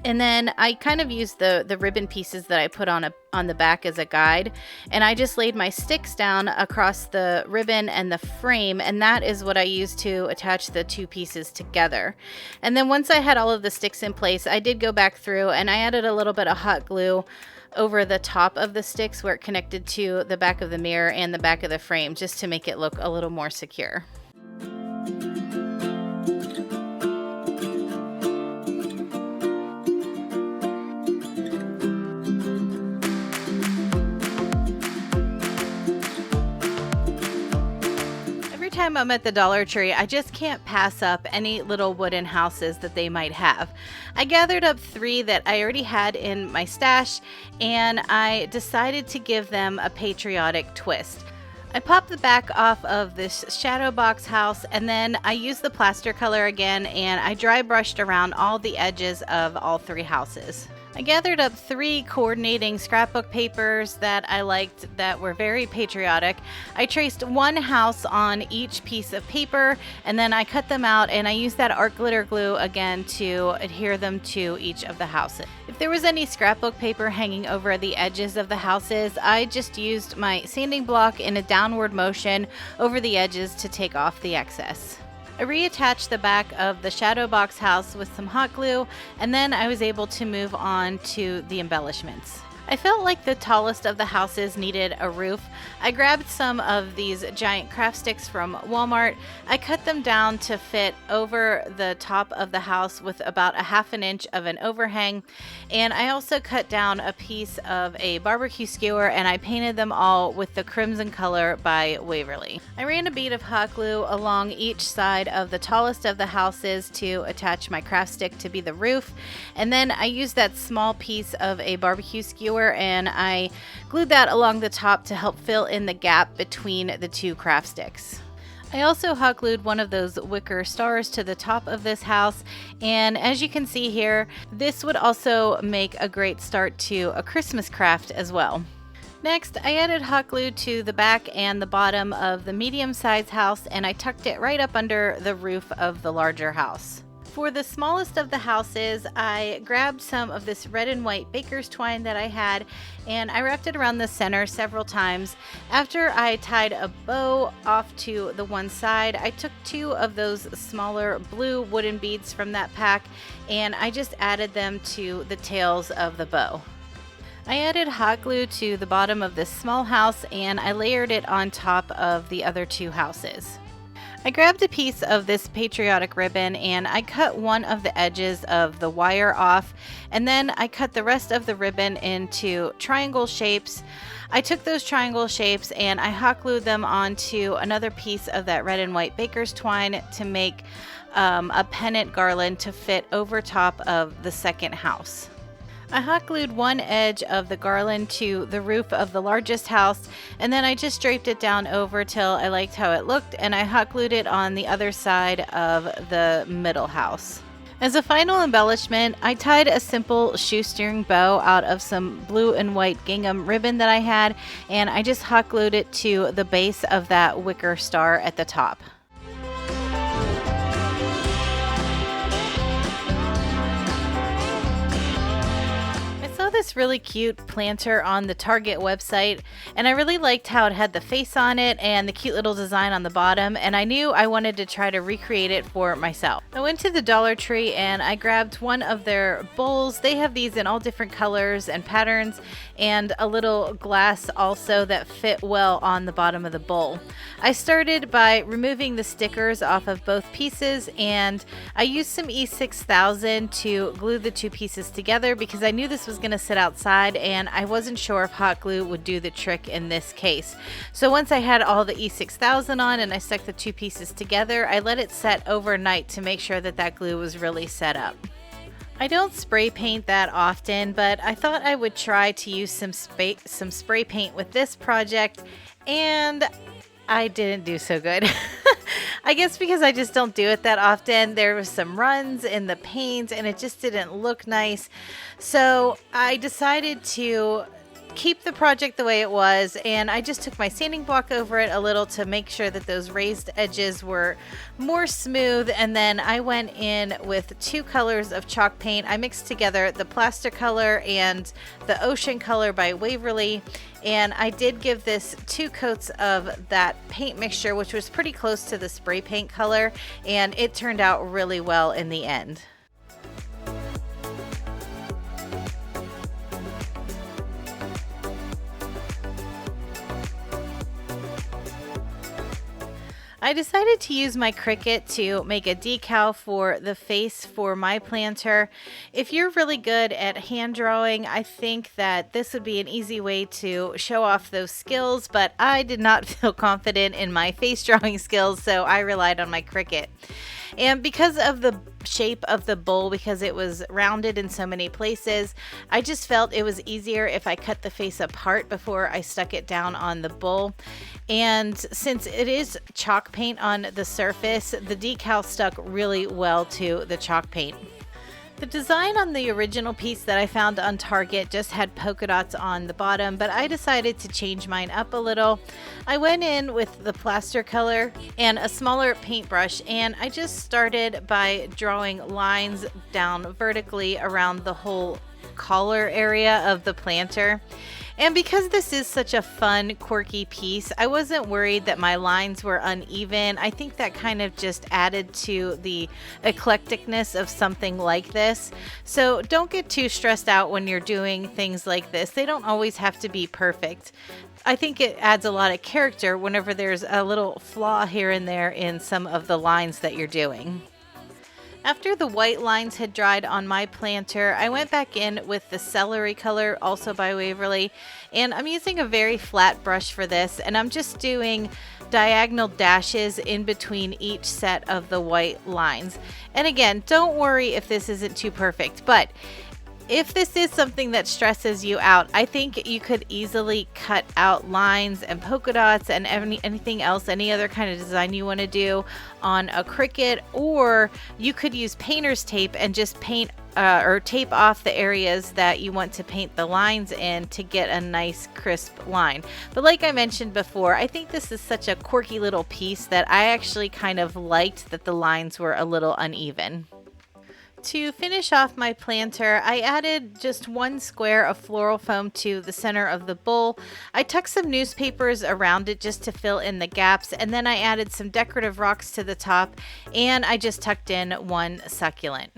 And then I kind of used the ribbon pieces that I put on the back as a guide, and I just laid my sticks down across the ribbon and the frame, and that is what I used to attach the 2 pieces together. And then once I had all of the sticks in place, I did go back through and I added a little bit of hot glue over the top of the sticks where it connected to the back of the mirror and the back of the frame, just to make it look a little more secure. Time I'm at the Dollar Tree, I just can't pass up any little wooden houses that they might have. I gathered up 3 that I already had in my stash, and I decided to give them a patriotic twist. I popped the back off of this shadow box house, and then I used the plaster color again, and I dry brushed around all the edges of all 3 houses. I gathered up 3 coordinating scrapbook papers that I liked that were very patriotic. I traced 1 house on each piece of paper, and then I cut them out, and I used that art glitter glue again to adhere them to each of the houses. If there was any scrapbook paper hanging over the edges of the houses, I just used my sanding block in a downward motion over the edges to take off the excess. I reattached the back of the shadow box house with some hot glue, and then I was able to move on to the embellishments. I felt like the tallest of the houses needed a roof. I grabbed some of these giant craft sticks from Walmart. I cut them down to fit over the top of the house with about a 1/2 inch of an overhang. And I also cut down a piece of a barbecue skewer, and I painted them all with the crimson color by Waverly. I ran a bead of hot glue along each side of the tallest of the houses to attach my craft stick to be the roof. And then I used that small piece of a barbecue skewer, and I glued that along the top to help fill in the gap between the 2 craft sticks. I also hot glued one of those wicker stars to the top of this house, and as you can see here, this would also make a great start to a Christmas craft as well. Next, I added hot glue to the back and the bottom of the medium-sized house, and I tucked it right up under the roof of the larger house. For the smallest of the houses, I grabbed some of this red and white baker's twine that I had, and I wrapped it around the center several times. After I tied a bow off to the one side, I took 2 of those smaller blue wooden beads from that pack, and I just added them to the tails of the bow. I added hot glue to the bottom of this small house, and I layered it on top of the other 2 houses. I grabbed a piece of this patriotic ribbon, and I cut one of the edges of the wire off, and then I cut the rest of the ribbon into triangle shapes. I took those triangle shapes and I hot glued them onto another piece of that red and white baker's twine to make a pennant garland to fit over top of the second house. I hot glued one edge of the garland to the roof of the largest house, and then I just draped it down over till I liked how it looked, and I hot glued it on the other side of the middle house. As a final embellishment, I tied a simple shoestring bow out of some blue and white gingham ribbon that I had, and I just hot glued it to the base of that wicker star at the top. This really cute planter on the Target website, and I really liked how it had the face on it and the cute little design on the bottom, and I knew I wanted to try to recreate it for myself. I went to the Dollar Tree and I grabbed one of their bowls. They have these in all different colors and patterns, and a little glass also that fit well on the bottom of the bowl. I started by removing the stickers off of both pieces, and I used some E6000 to glue the 2 pieces together because I knew this was going to sit outside, and I wasn't sure if hot glue would do the trick in this case. So once I had all the E6000 on and I stuck the 2 pieces together, I let it set overnight to make sure that that glue was really set up. I don't spray paint that often, but I thought I would try to use some spray paint with this project, and I didn't do so good. I guess because I just don't do it that often. There was some runs in the paint and it just didn't look nice. So I decided to keep the project the way it was, and I just took my sanding block over it a little to make sure that those raised edges were more smooth, and then I went in with 2 colors of chalk paint. I mixed together the plaster color and the ocean color by Waverly, and I did give this 2 coats of that paint mixture, which was pretty close to the spray paint color, and it turned out really well in the end. I decided to use my Cricut to make a decal for the face for my planter. If you're really good at hand drawing, I think that this would be an easy way to show off those skills, but I did not feel confident in my face drawing skills, so I relied on my Cricut. And because of the shape of the bowl, because it was rounded in so many places, I just felt it was easier if I cut the face apart before I stuck it down on the bowl. And since it is chalk paint on the surface, the decal stuck really well to the chalk paint. The design on the original piece that I found on Target just had polka dots on the bottom, but I decided to change mine up a little. I went in with the plaster color and a smaller paintbrush, and I just started by drawing lines down vertically around the whole collar area of the planter. And because this is such a fun, quirky piece, I wasn't worried that my lines were uneven. I think that kind of just added to the eclecticness of something like this. So don't get too stressed out when you're doing things like this. They don't always have to be perfect. I think it adds a lot of character whenever there's a little flaw here and there in some of the lines that you're doing. After the white lines had dried on my planter, I went back in with the celery color, also by Waverly, and I'm using a very flat brush for this, and I'm just doing diagonal dashes in between each set of the white lines. And again, don't worry if this isn't too perfect, but if this is something that stresses you out, I think you could easily cut out lines and polka dots and anything else, any other kind of design you want to do on a Cricut, or you could use painter's tape and just paint or tape off the areas that you want to paint the lines in to get a nice crisp line. But like I mentioned before, I think this is such a quirky little piece that I actually kind of liked that the lines were a little uneven. To finish off my planter, I added just 1 square of floral foam to the center of the bowl. I tucked some newspapers around it just to fill in the gaps, and then I added some decorative rocks to the top, and I just tucked in 1 succulent.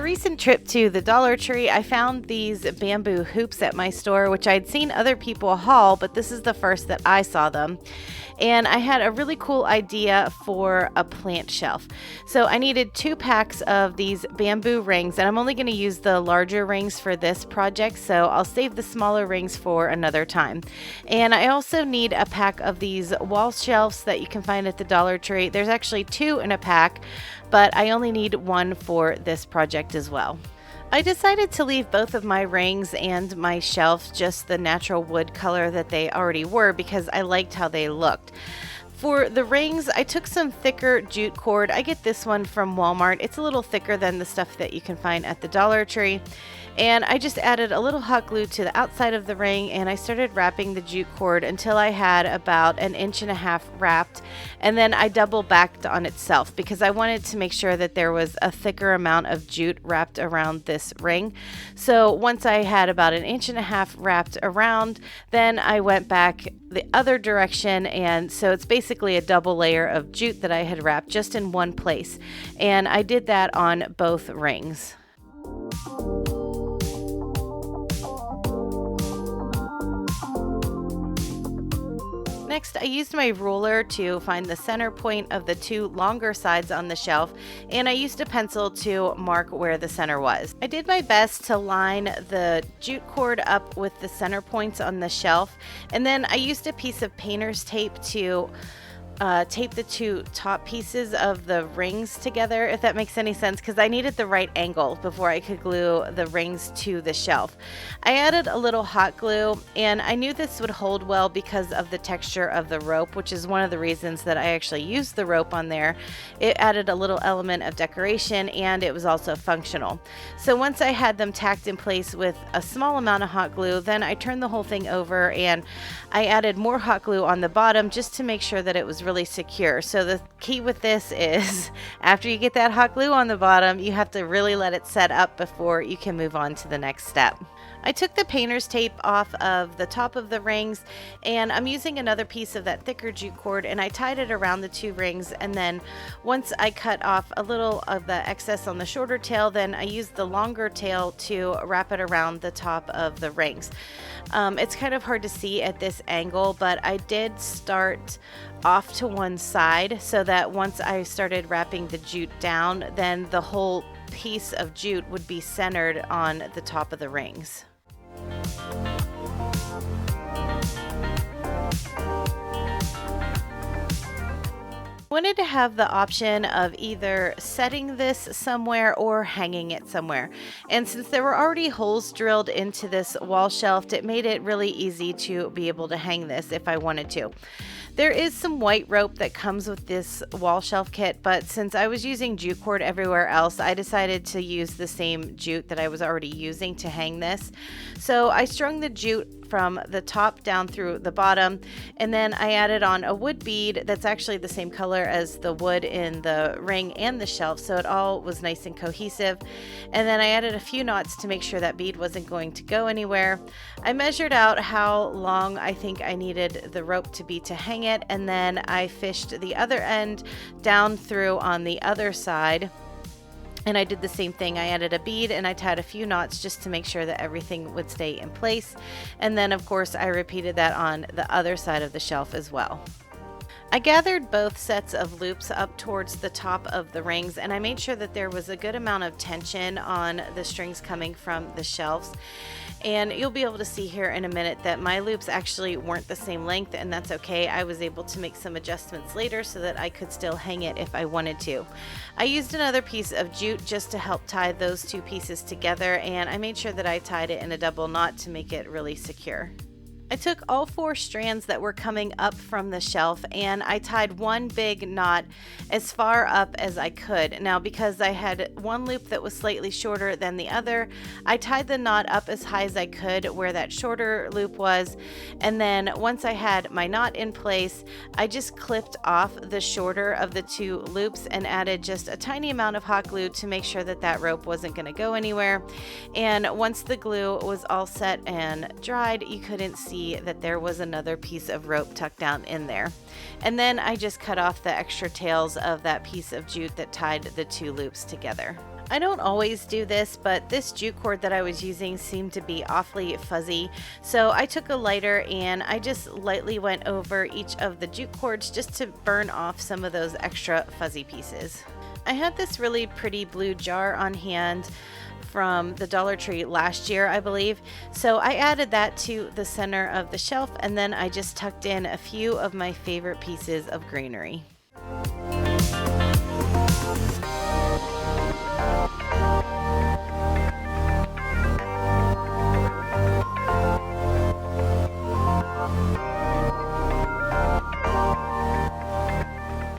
Recent trip to the Dollar Tree, I found these bamboo hoops at my store, which I'd seen other people haul, but this is the first that I saw them. And I had a really cool idea for a plant shelf. So I needed 2 packs of these bamboo rings, and I'm only going to use the larger rings for this project, so I'll save the smaller rings for another time. And I also need a pack of these wall shelves that you can find at the Dollar Tree. There's actually 2 in a pack, but I only need 1 for this project as well. I decided to leave both of my rings and my shelf just the natural wood color that they already were because I liked how they looked. For the rings, I took some thicker jute cord. I get this one from Walmart. It's a little thicker than the stuff that you can find at the Dollar Tree. And I just added a little hot glue to the outside of the ring, and I started wrapping the jute cord until I had about 1.5 inches wrapped, and then I double backed on itself because I wanted to make sure that there was a thicker amount of jute wrapped around this ring. So once I had about 1.5 inches wrapped around, then I went back the other direction, and so it's basically a double layer of jute that I had wrapped just in one place, and I did that on both rings. Next, I used my ruler to find the center point of the two longer sides on the shelf, and I used a pencil to mark where the center was. I did my best to line the jute cord up with the center points on the shelf, and then I used a piece of painter's tape to tape the two top pieces of the rings together, if that makes any sense, because I needed the right angle before I could glue the rings to the shelf. I added a little hot glue, and I knew this would hold well because of the texture of the rope, which is one of the reasons that I actually used the rope on there. It added a little element of decoration, and it was also functional. So once I had them tacked in place with a small amount of hot glue, then I turned the whole thing over and I added more hot glue on the bottom just to make sure that it was really secure. So the key with this is after you get that hot glue on the bottom, you have to really let it set up before you can move on to the next step. I took the painter's tape off of the top of the rings, and I'm using another piece of that thicker jute cord, and I tied it around the two rings, and then once I cut off a little of the excess on the shorter tail, then I used the longer tail to wrap it around the top of the rings. It's kind of hard to see at this angle, but I did start off to one side so that once I started wrapping the jute down, then the whole piece of jute would be centered on the top of the rings. I wanted to have the option of either setting this somewhere or hanging it somewhere. And since there were already holes drilled into this wall shelf, it made it really easy to be able to hang this if I wanted to. There is some white rope that comes with this wall shelf kit, but since I was using jute cord everywhere else, I decided to use the same jute that I was already using to hang this. So I strung the jute from the top down through the bottom, and then I added on a wood bead that's actually the same color as the wood in the ring and the shelf, so it all was nice and cohesive. And then I added a few knots to make sure that bead wasn't going to go anywhere. I measured out how long I think I needed the rope to be to hang it, and then I fished the other end down through on the other side. And I did the same thing. I added a bead and I tied a few knots just to make sure that everything would stay in place. And then of course I repeated that on the other side of the shelf as well. I gathered both sets of loops up towards the top of the rings, and I made sure that there was a good amount of tension on the strings coming from the shelves. And you'll be able to see here in a minute that my loops actually weren't the same length, and that's okay. I was able to make some adjustments later so that I could still hang it if I wanted to. I used another piece of jute just to help tie those two pieces together, and I made sure that I tied it in a double knot to make it really secure. I took all 4 strands that were coming up from the shelf and I tied one big knot as far up as I could. Now, because I had one loop that was slightly shorter than the other, I tied the knot up as high as I could where that shorter loop was, and then once I had my knot in place, I just clipped off the shorter of the 2 loops and added just a tiny amount of hot glue to make sure that that rope wasn't going to go anywhere. And once the glue was all set and dried, you couldn't see that there was another piece of rope tucked down in there. And then I just cut off the extra tails of that piece of jute that tied the 2 loops together. I don't always do this, but this jute cord that I was using seemed to be awfully fuzzy, so I took a lighter and I just lightly went over each of the jute cords just to burn off some of those extra fuzzy pieces. I had this really pretty blue jar on hand from the Dollar Tree last year, I believe. So I added that to the center of the shelf, and then I just tucked in a few of my favorite pieces of greenery.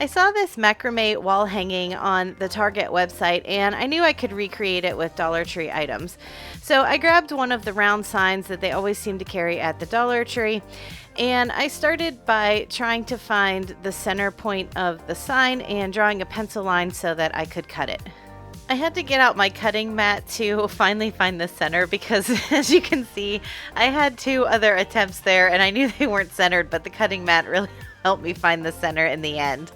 I saw this macrame wall hanging on the Target website, and I knew I could recreate it with Dollar Tree items. So I grabbed one of the round signs that they always seem to carry at the Dollar Tree, and I started by trying to find the center point of the sign and drawing a pencil line so that I could cut it. I had to get out my cutting mat to finally find the center because, as you can see, I had 2 other attempts there and I knew they weren't centered, but the cutting mat really helped me find the center in the end.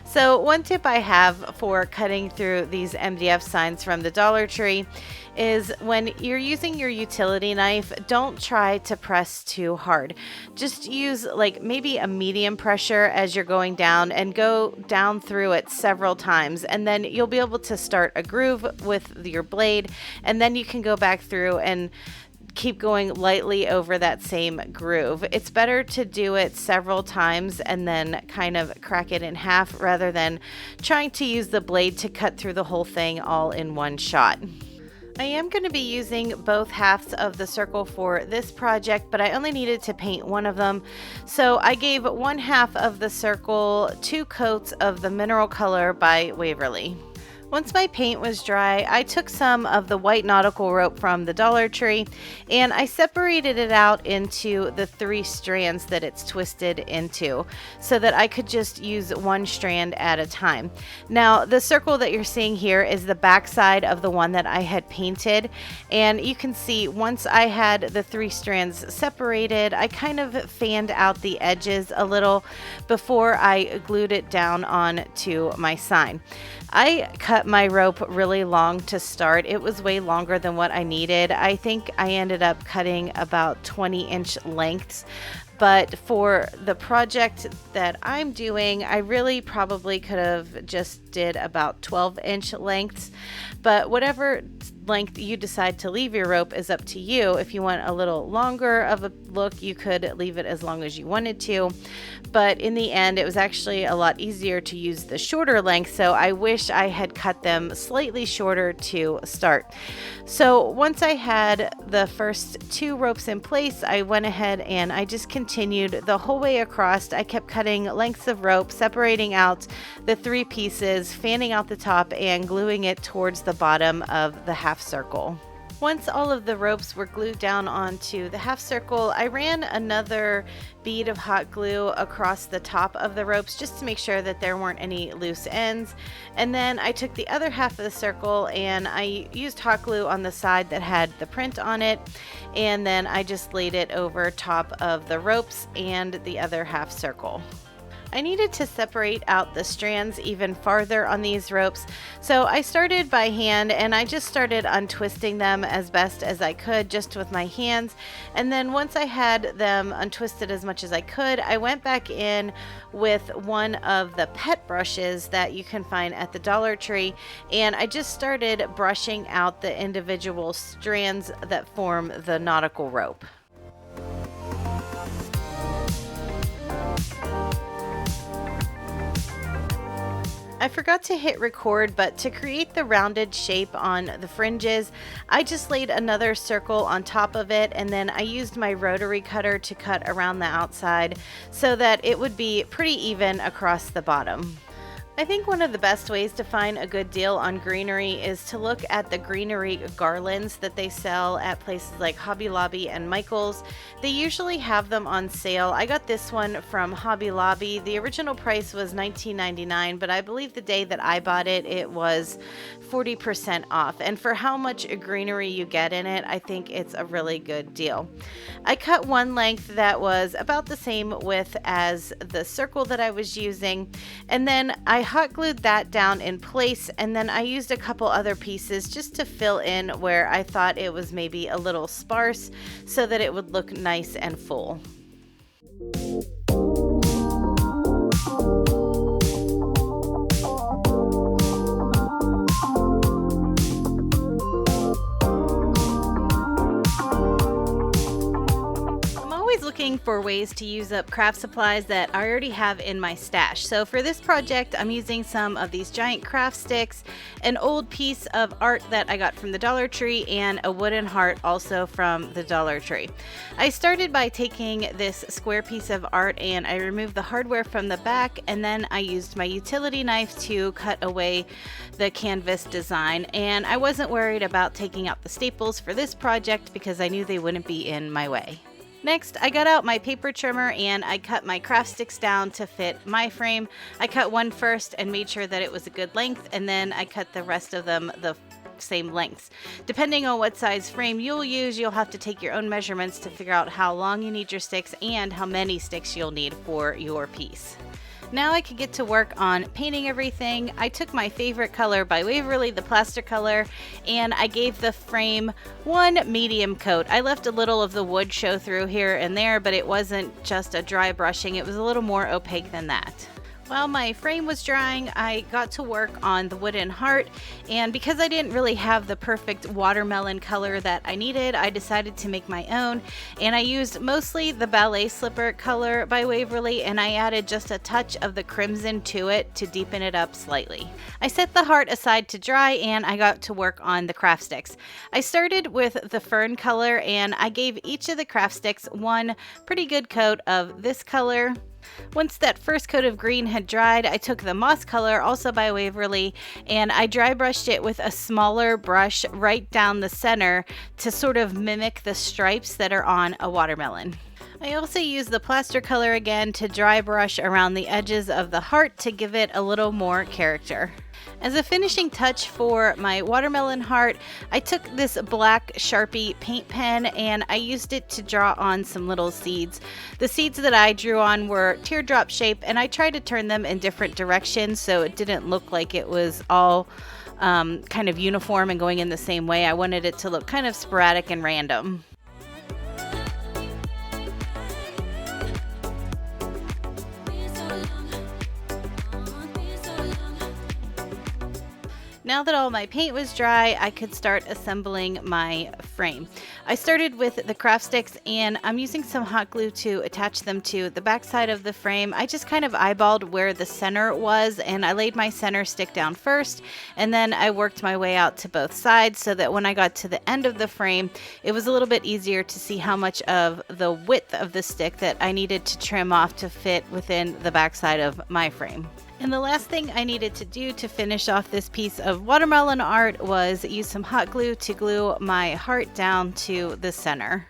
So one tip I have for cutting through these MDF signs from the Dollar Tree is when you're using your utility knife, don't try to press too hard. Just use like maybe a medium pressure as you're going down and go down through it several times, and then you'll be able to start a groove with your blade, and then you can go back through and keep going lightly over that same groove. It's better to do it several times and then kind of crack it in half rather than trying to use the blade to cut through the whole thing all in one shot. I am going to be using both halves of the circle for this project, but I only needed to paint one of them. So I gave one half of the circle 2 coats of the mineral color by Waverly. Once my paint was dry, I took some of the white nautical rope from the Dollar Tree and I separated it out into the 3 strands that it's twisted into so that I could just use one strand at a time. Now, the circle that you're seeing here is the back side of the one that I had painted, and you can see once I had the 3 strands separated, I kind of fanned out the edges a little before I glued it down onto my sign. I cut my rope really long to start. It was way longer than what I needed. I think I ended up cutting about 20-inch lengths. But for the project that I'm doing, I really probably could have just did about 12-inch lengths. But whatever length you decide to leave your rope is up to you. If you want a little longer of a look, you could leave it as long as you wanted to. But in the end, it was actually a lot easier to use the shorter length, so I wish I had cut them slightly shorter to start. So once I had the first 2 ropes in place, I went ahead and I just continued the whole way across. I kept cutting lengths of rope, separating out the 3 pieces, fanning out the top, and gluing it towards the bottom of the half circle. Once all of the ropes were glued down onto the half circle, I ran another bead of hot glue across the top of the ropes just to make sure that there weren't any loose ends. And then I took the other half of the circle and I used hot glue on the side that had the print on it, and then I just laid it over top of the ropes and the other half circle. I needed to separate out the strands even farther on these ropes, so I started by hand and I just started untwisting them as best as I could just with my hands. And then once I had them untwisted as much as I could, I went back in with one of the pet brushes that you can find at the Dollar Tree, and I just started brushing out the individual strands that form the nautical rope. I forgot to hit record, but to create the rounded shape on the fringes, I just laid another circle on top of it, and then I used my rotary cutter to cut around the outside so that it would be pretty even across the bottom. I think one of the best ways to find a good deal on greenery is to look at the greenery garlands that they sell at places like Hobby Lobby and Michael's. They usually have them on sale. I got this one from Hobby Lobby. The original price was $19.99, but I believe the day that I bought it, it was 40% off. And for how much greenery you get in it, I think it's a really good deal. I cut one length that was about the same width as the circle that I was using, and then I hot glued that down in place, and then I used a couple other pieces just to fill in where I thought it was maybe a little sparse so that it would look nice and full. Looking for ways to use up craft supplies that I already have in my stash. So for this project, I'm using some of these giant craft sticks, an old piece of art that I got from the Dollar Tree, and a wooden heart also from the Dollar Tree. I started by taking this square piece of art and I removed the hardware from the back, and then I used my utility knife to cut away the canvas design, and I wasn't worried about taking out the staples for this project because I knew they wouldn't be in my way. Next, I got out my paper trimmer and I cut my craft sticks down to fit my frame. I cut one first and made sure that it was a good length, and then I cut the rest of them the same lengths. Depending on what size frame you'll use, you'll have to take your own measurements to figure out how long you need your sticks and how many sticks you'll need for your piece. Now I could get to work on painting everything. I took my favorite color by Waverly, the plaster color, and I gave the frame one medium coat. I left a little of the wood show through here and there, but it wasn't just a dry brushing. It was a little more opaque than that. While my frame was drying, I got to work on the wooden heart, and because I didn't really have the perfect watermelon color that I needed, I decided to make my own, and I used mostly the ballet slipper color by Waverly, and I added just a touch of the crimson to it to deepen it up slightly. I set the heart aside to dry, and I got to work on the craft sticks. I started with the fern color, and I gave each of the craft sticks one pretty good coat of this color. Once that first coat of green had dried, I took the moss color, also by Waverly, and I dry brushed it with a smaller brush right down the center to sort of mimic the stripes that are on a watermelon. I also used the plaster color again to dry brush around the edges of the heart to give it a little more character. As a finishing touch for my watermelon heart, I took this black Sharpie paint pen and I used it to draw on some little seeds. The seeds that I drew on were teardrop shape, and I tried to turn them in different directions so it didn't look like it was all kind of uniform and going in the same way. I wanted it to look kind of sporadic and random. Now that all my paint was dry, I could start assembling my frame. I started with the craft sticks, and I'm using some hot glue to attach them to the back side of the frame. I just kind of eyeballed where the center was, and I laid my center stick down first, and then I worked my way out to both sides so that when I got to the end of the frame, it was a little bit easier to see how much of the width of the stick that I needed to trim off to fit within the back side of my frame. And the last thing I needed to do to finish off this piece of watermelon art was use some hot glue to glue my heart down to the center.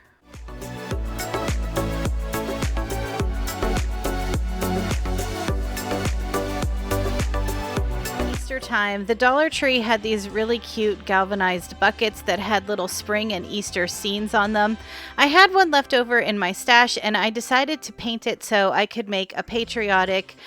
Easter time, the Dollar Tree had these really cute galvanized buckets that had little spring and Easter scenes on them. I had one left over in my stash, and I decided to paint it so I could make a patriotic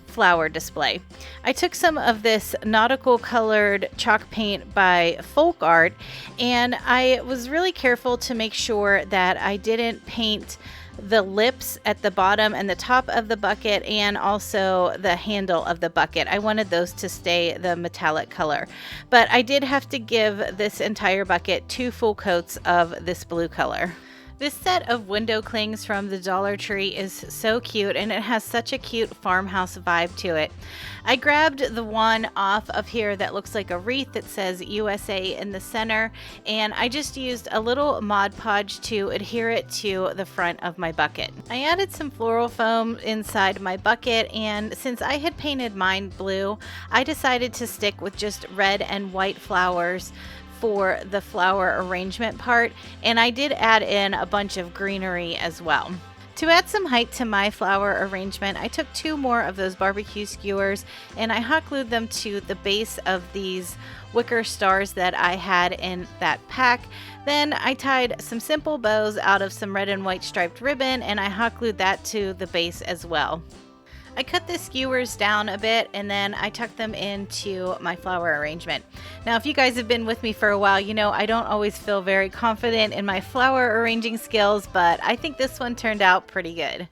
flower display. I took some of this nautical colored chalk paint by Folk Art, and I was really careful to make sure that I didn't paint the lips at the bottom and the top of the bucket, and also the handle of the bucket. I wanted those to stay the metallic color, but I did have to give this entire bucket 2 full coats of this blue color. This set of window clings from the Dollar Tree is so cute, and it has such a cute farmhouse vibe to it. I grabbed the one off of here that looks like a wreath that says USA in the center, and I just used a little Mod Podge to adhere it to the front of my bucket. I added some floral foam inside my bucket, and since I had painted mine blue, I decided to stick with just red and white flowers for the flower arrangement part, and I did add in a bunch of greenery as well. To add some height to my flower arrangement, I took 2 more of those barbecue skewers and I hot glued them to the base of these wicker stars that I had in that pack. Then I tied some simple bows out of some red and white striped ribbon, and I hot glued that to the base as well. I cut the skewers down a bit, and then I tucked them into my flower arrangement. Now, if you guys have been with me for a while, you know I don't always feel very confident in my flower arranging skills, but I think this one turned out pretty good.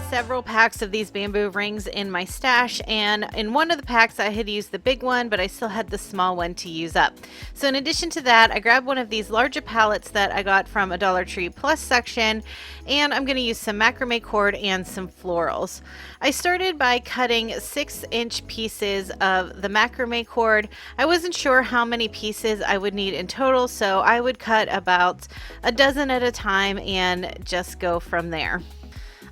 Several packs of these bamboo rings in my stash, and in one of the packs I had used the big one, but I still had the small one to use up. So in addition to that, I grabbed one of these larger pallets that I got from a Dollar Tree Plus section, and I'm going to use some macrame cord and some florals. I started by cutting 6-inch pieces of the macrame cord. I wasn't sure how many pieces I would need in total, so I would cut about a dozen at a time and just go from there.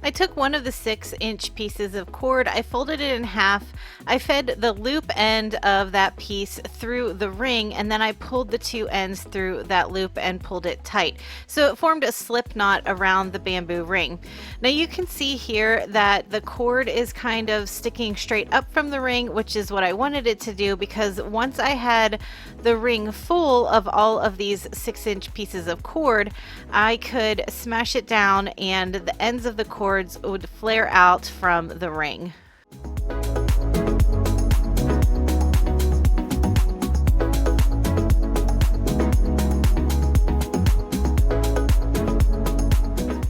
I took one of the 6-inch pieces of cord, I folded it in half, I fed the loop end of that piece through the ring, and then I pulled the two ends through that loop and pulled it tight. So it formed a slip knot around the bamboo ring. Now you can see here that the cord is kind of sticking straight up from the ring, which is what I wanted it to do, because once I had the ring full of all of these 6-inch pieces of cord, I could smash it down and the ends of the cord would flare out from the ring.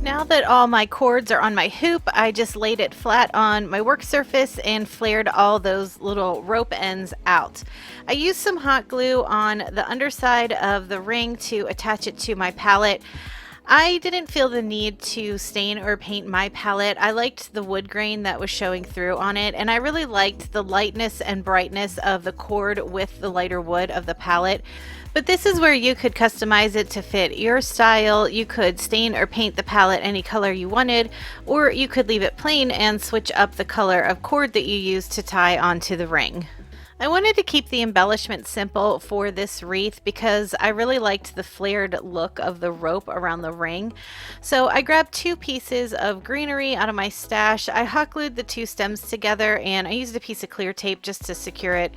Now that all my cords are on my hoop, I just laid it flat on my work surface and flared all those little rope ends out. I used some hot glue on the underside of the ring to attach it to my pallet. I didn't feel the need to stain or paint my pallet. I liked the wood grain that was showing through on it, and I really liked the lightness and brightness of the cord with the lighter wood of the pallet. But this is where you could customize it to fit your style. You could stain or paint the pallet any color you wanted, or you could leave it plain and switch up the color of cord that you use to tie onto the ring. I wanted to keep the embellishment simple for this wreath because I really liked the flared look of the rope around the ring. So I grabbed 2 pieces of greenery out of my stash. I hot glued the 2 stems together, and I used a piece of clear tape just to secure it.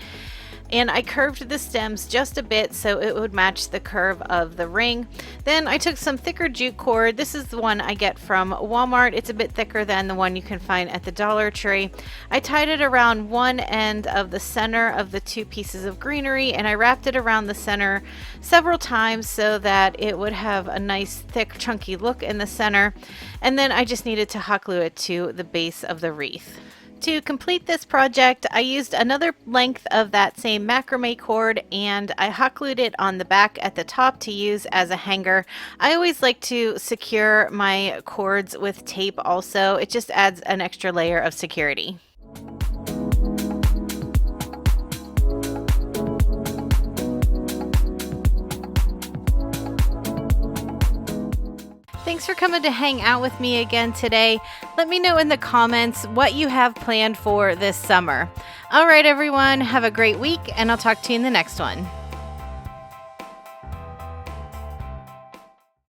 And I curved the stems just a bit so it would match the curve of the ring. Then I took some thicker jute cord. This is the one I get from Walmart. It's a bit thicker than the one you can find at the Dollar Tree. I tied it around one end of the center of the 2 pieces of greenery, and I wrapped it around the center several times so that it would have a nice thick chunky look in the center. And then I just needed to hot glue it to the base of the wreath. To complete this project, I used another length of that same macrame cord, and I hot glued it on the back at the top to use as a hanger. I always like to secure my cords with tape also. It just adds an extra layer of security. Thanks for coming to hang out with me again today. Let me know in the comments what you have planned for this summer. All right, everyone, have a great week, and I'll talk to you in the next one.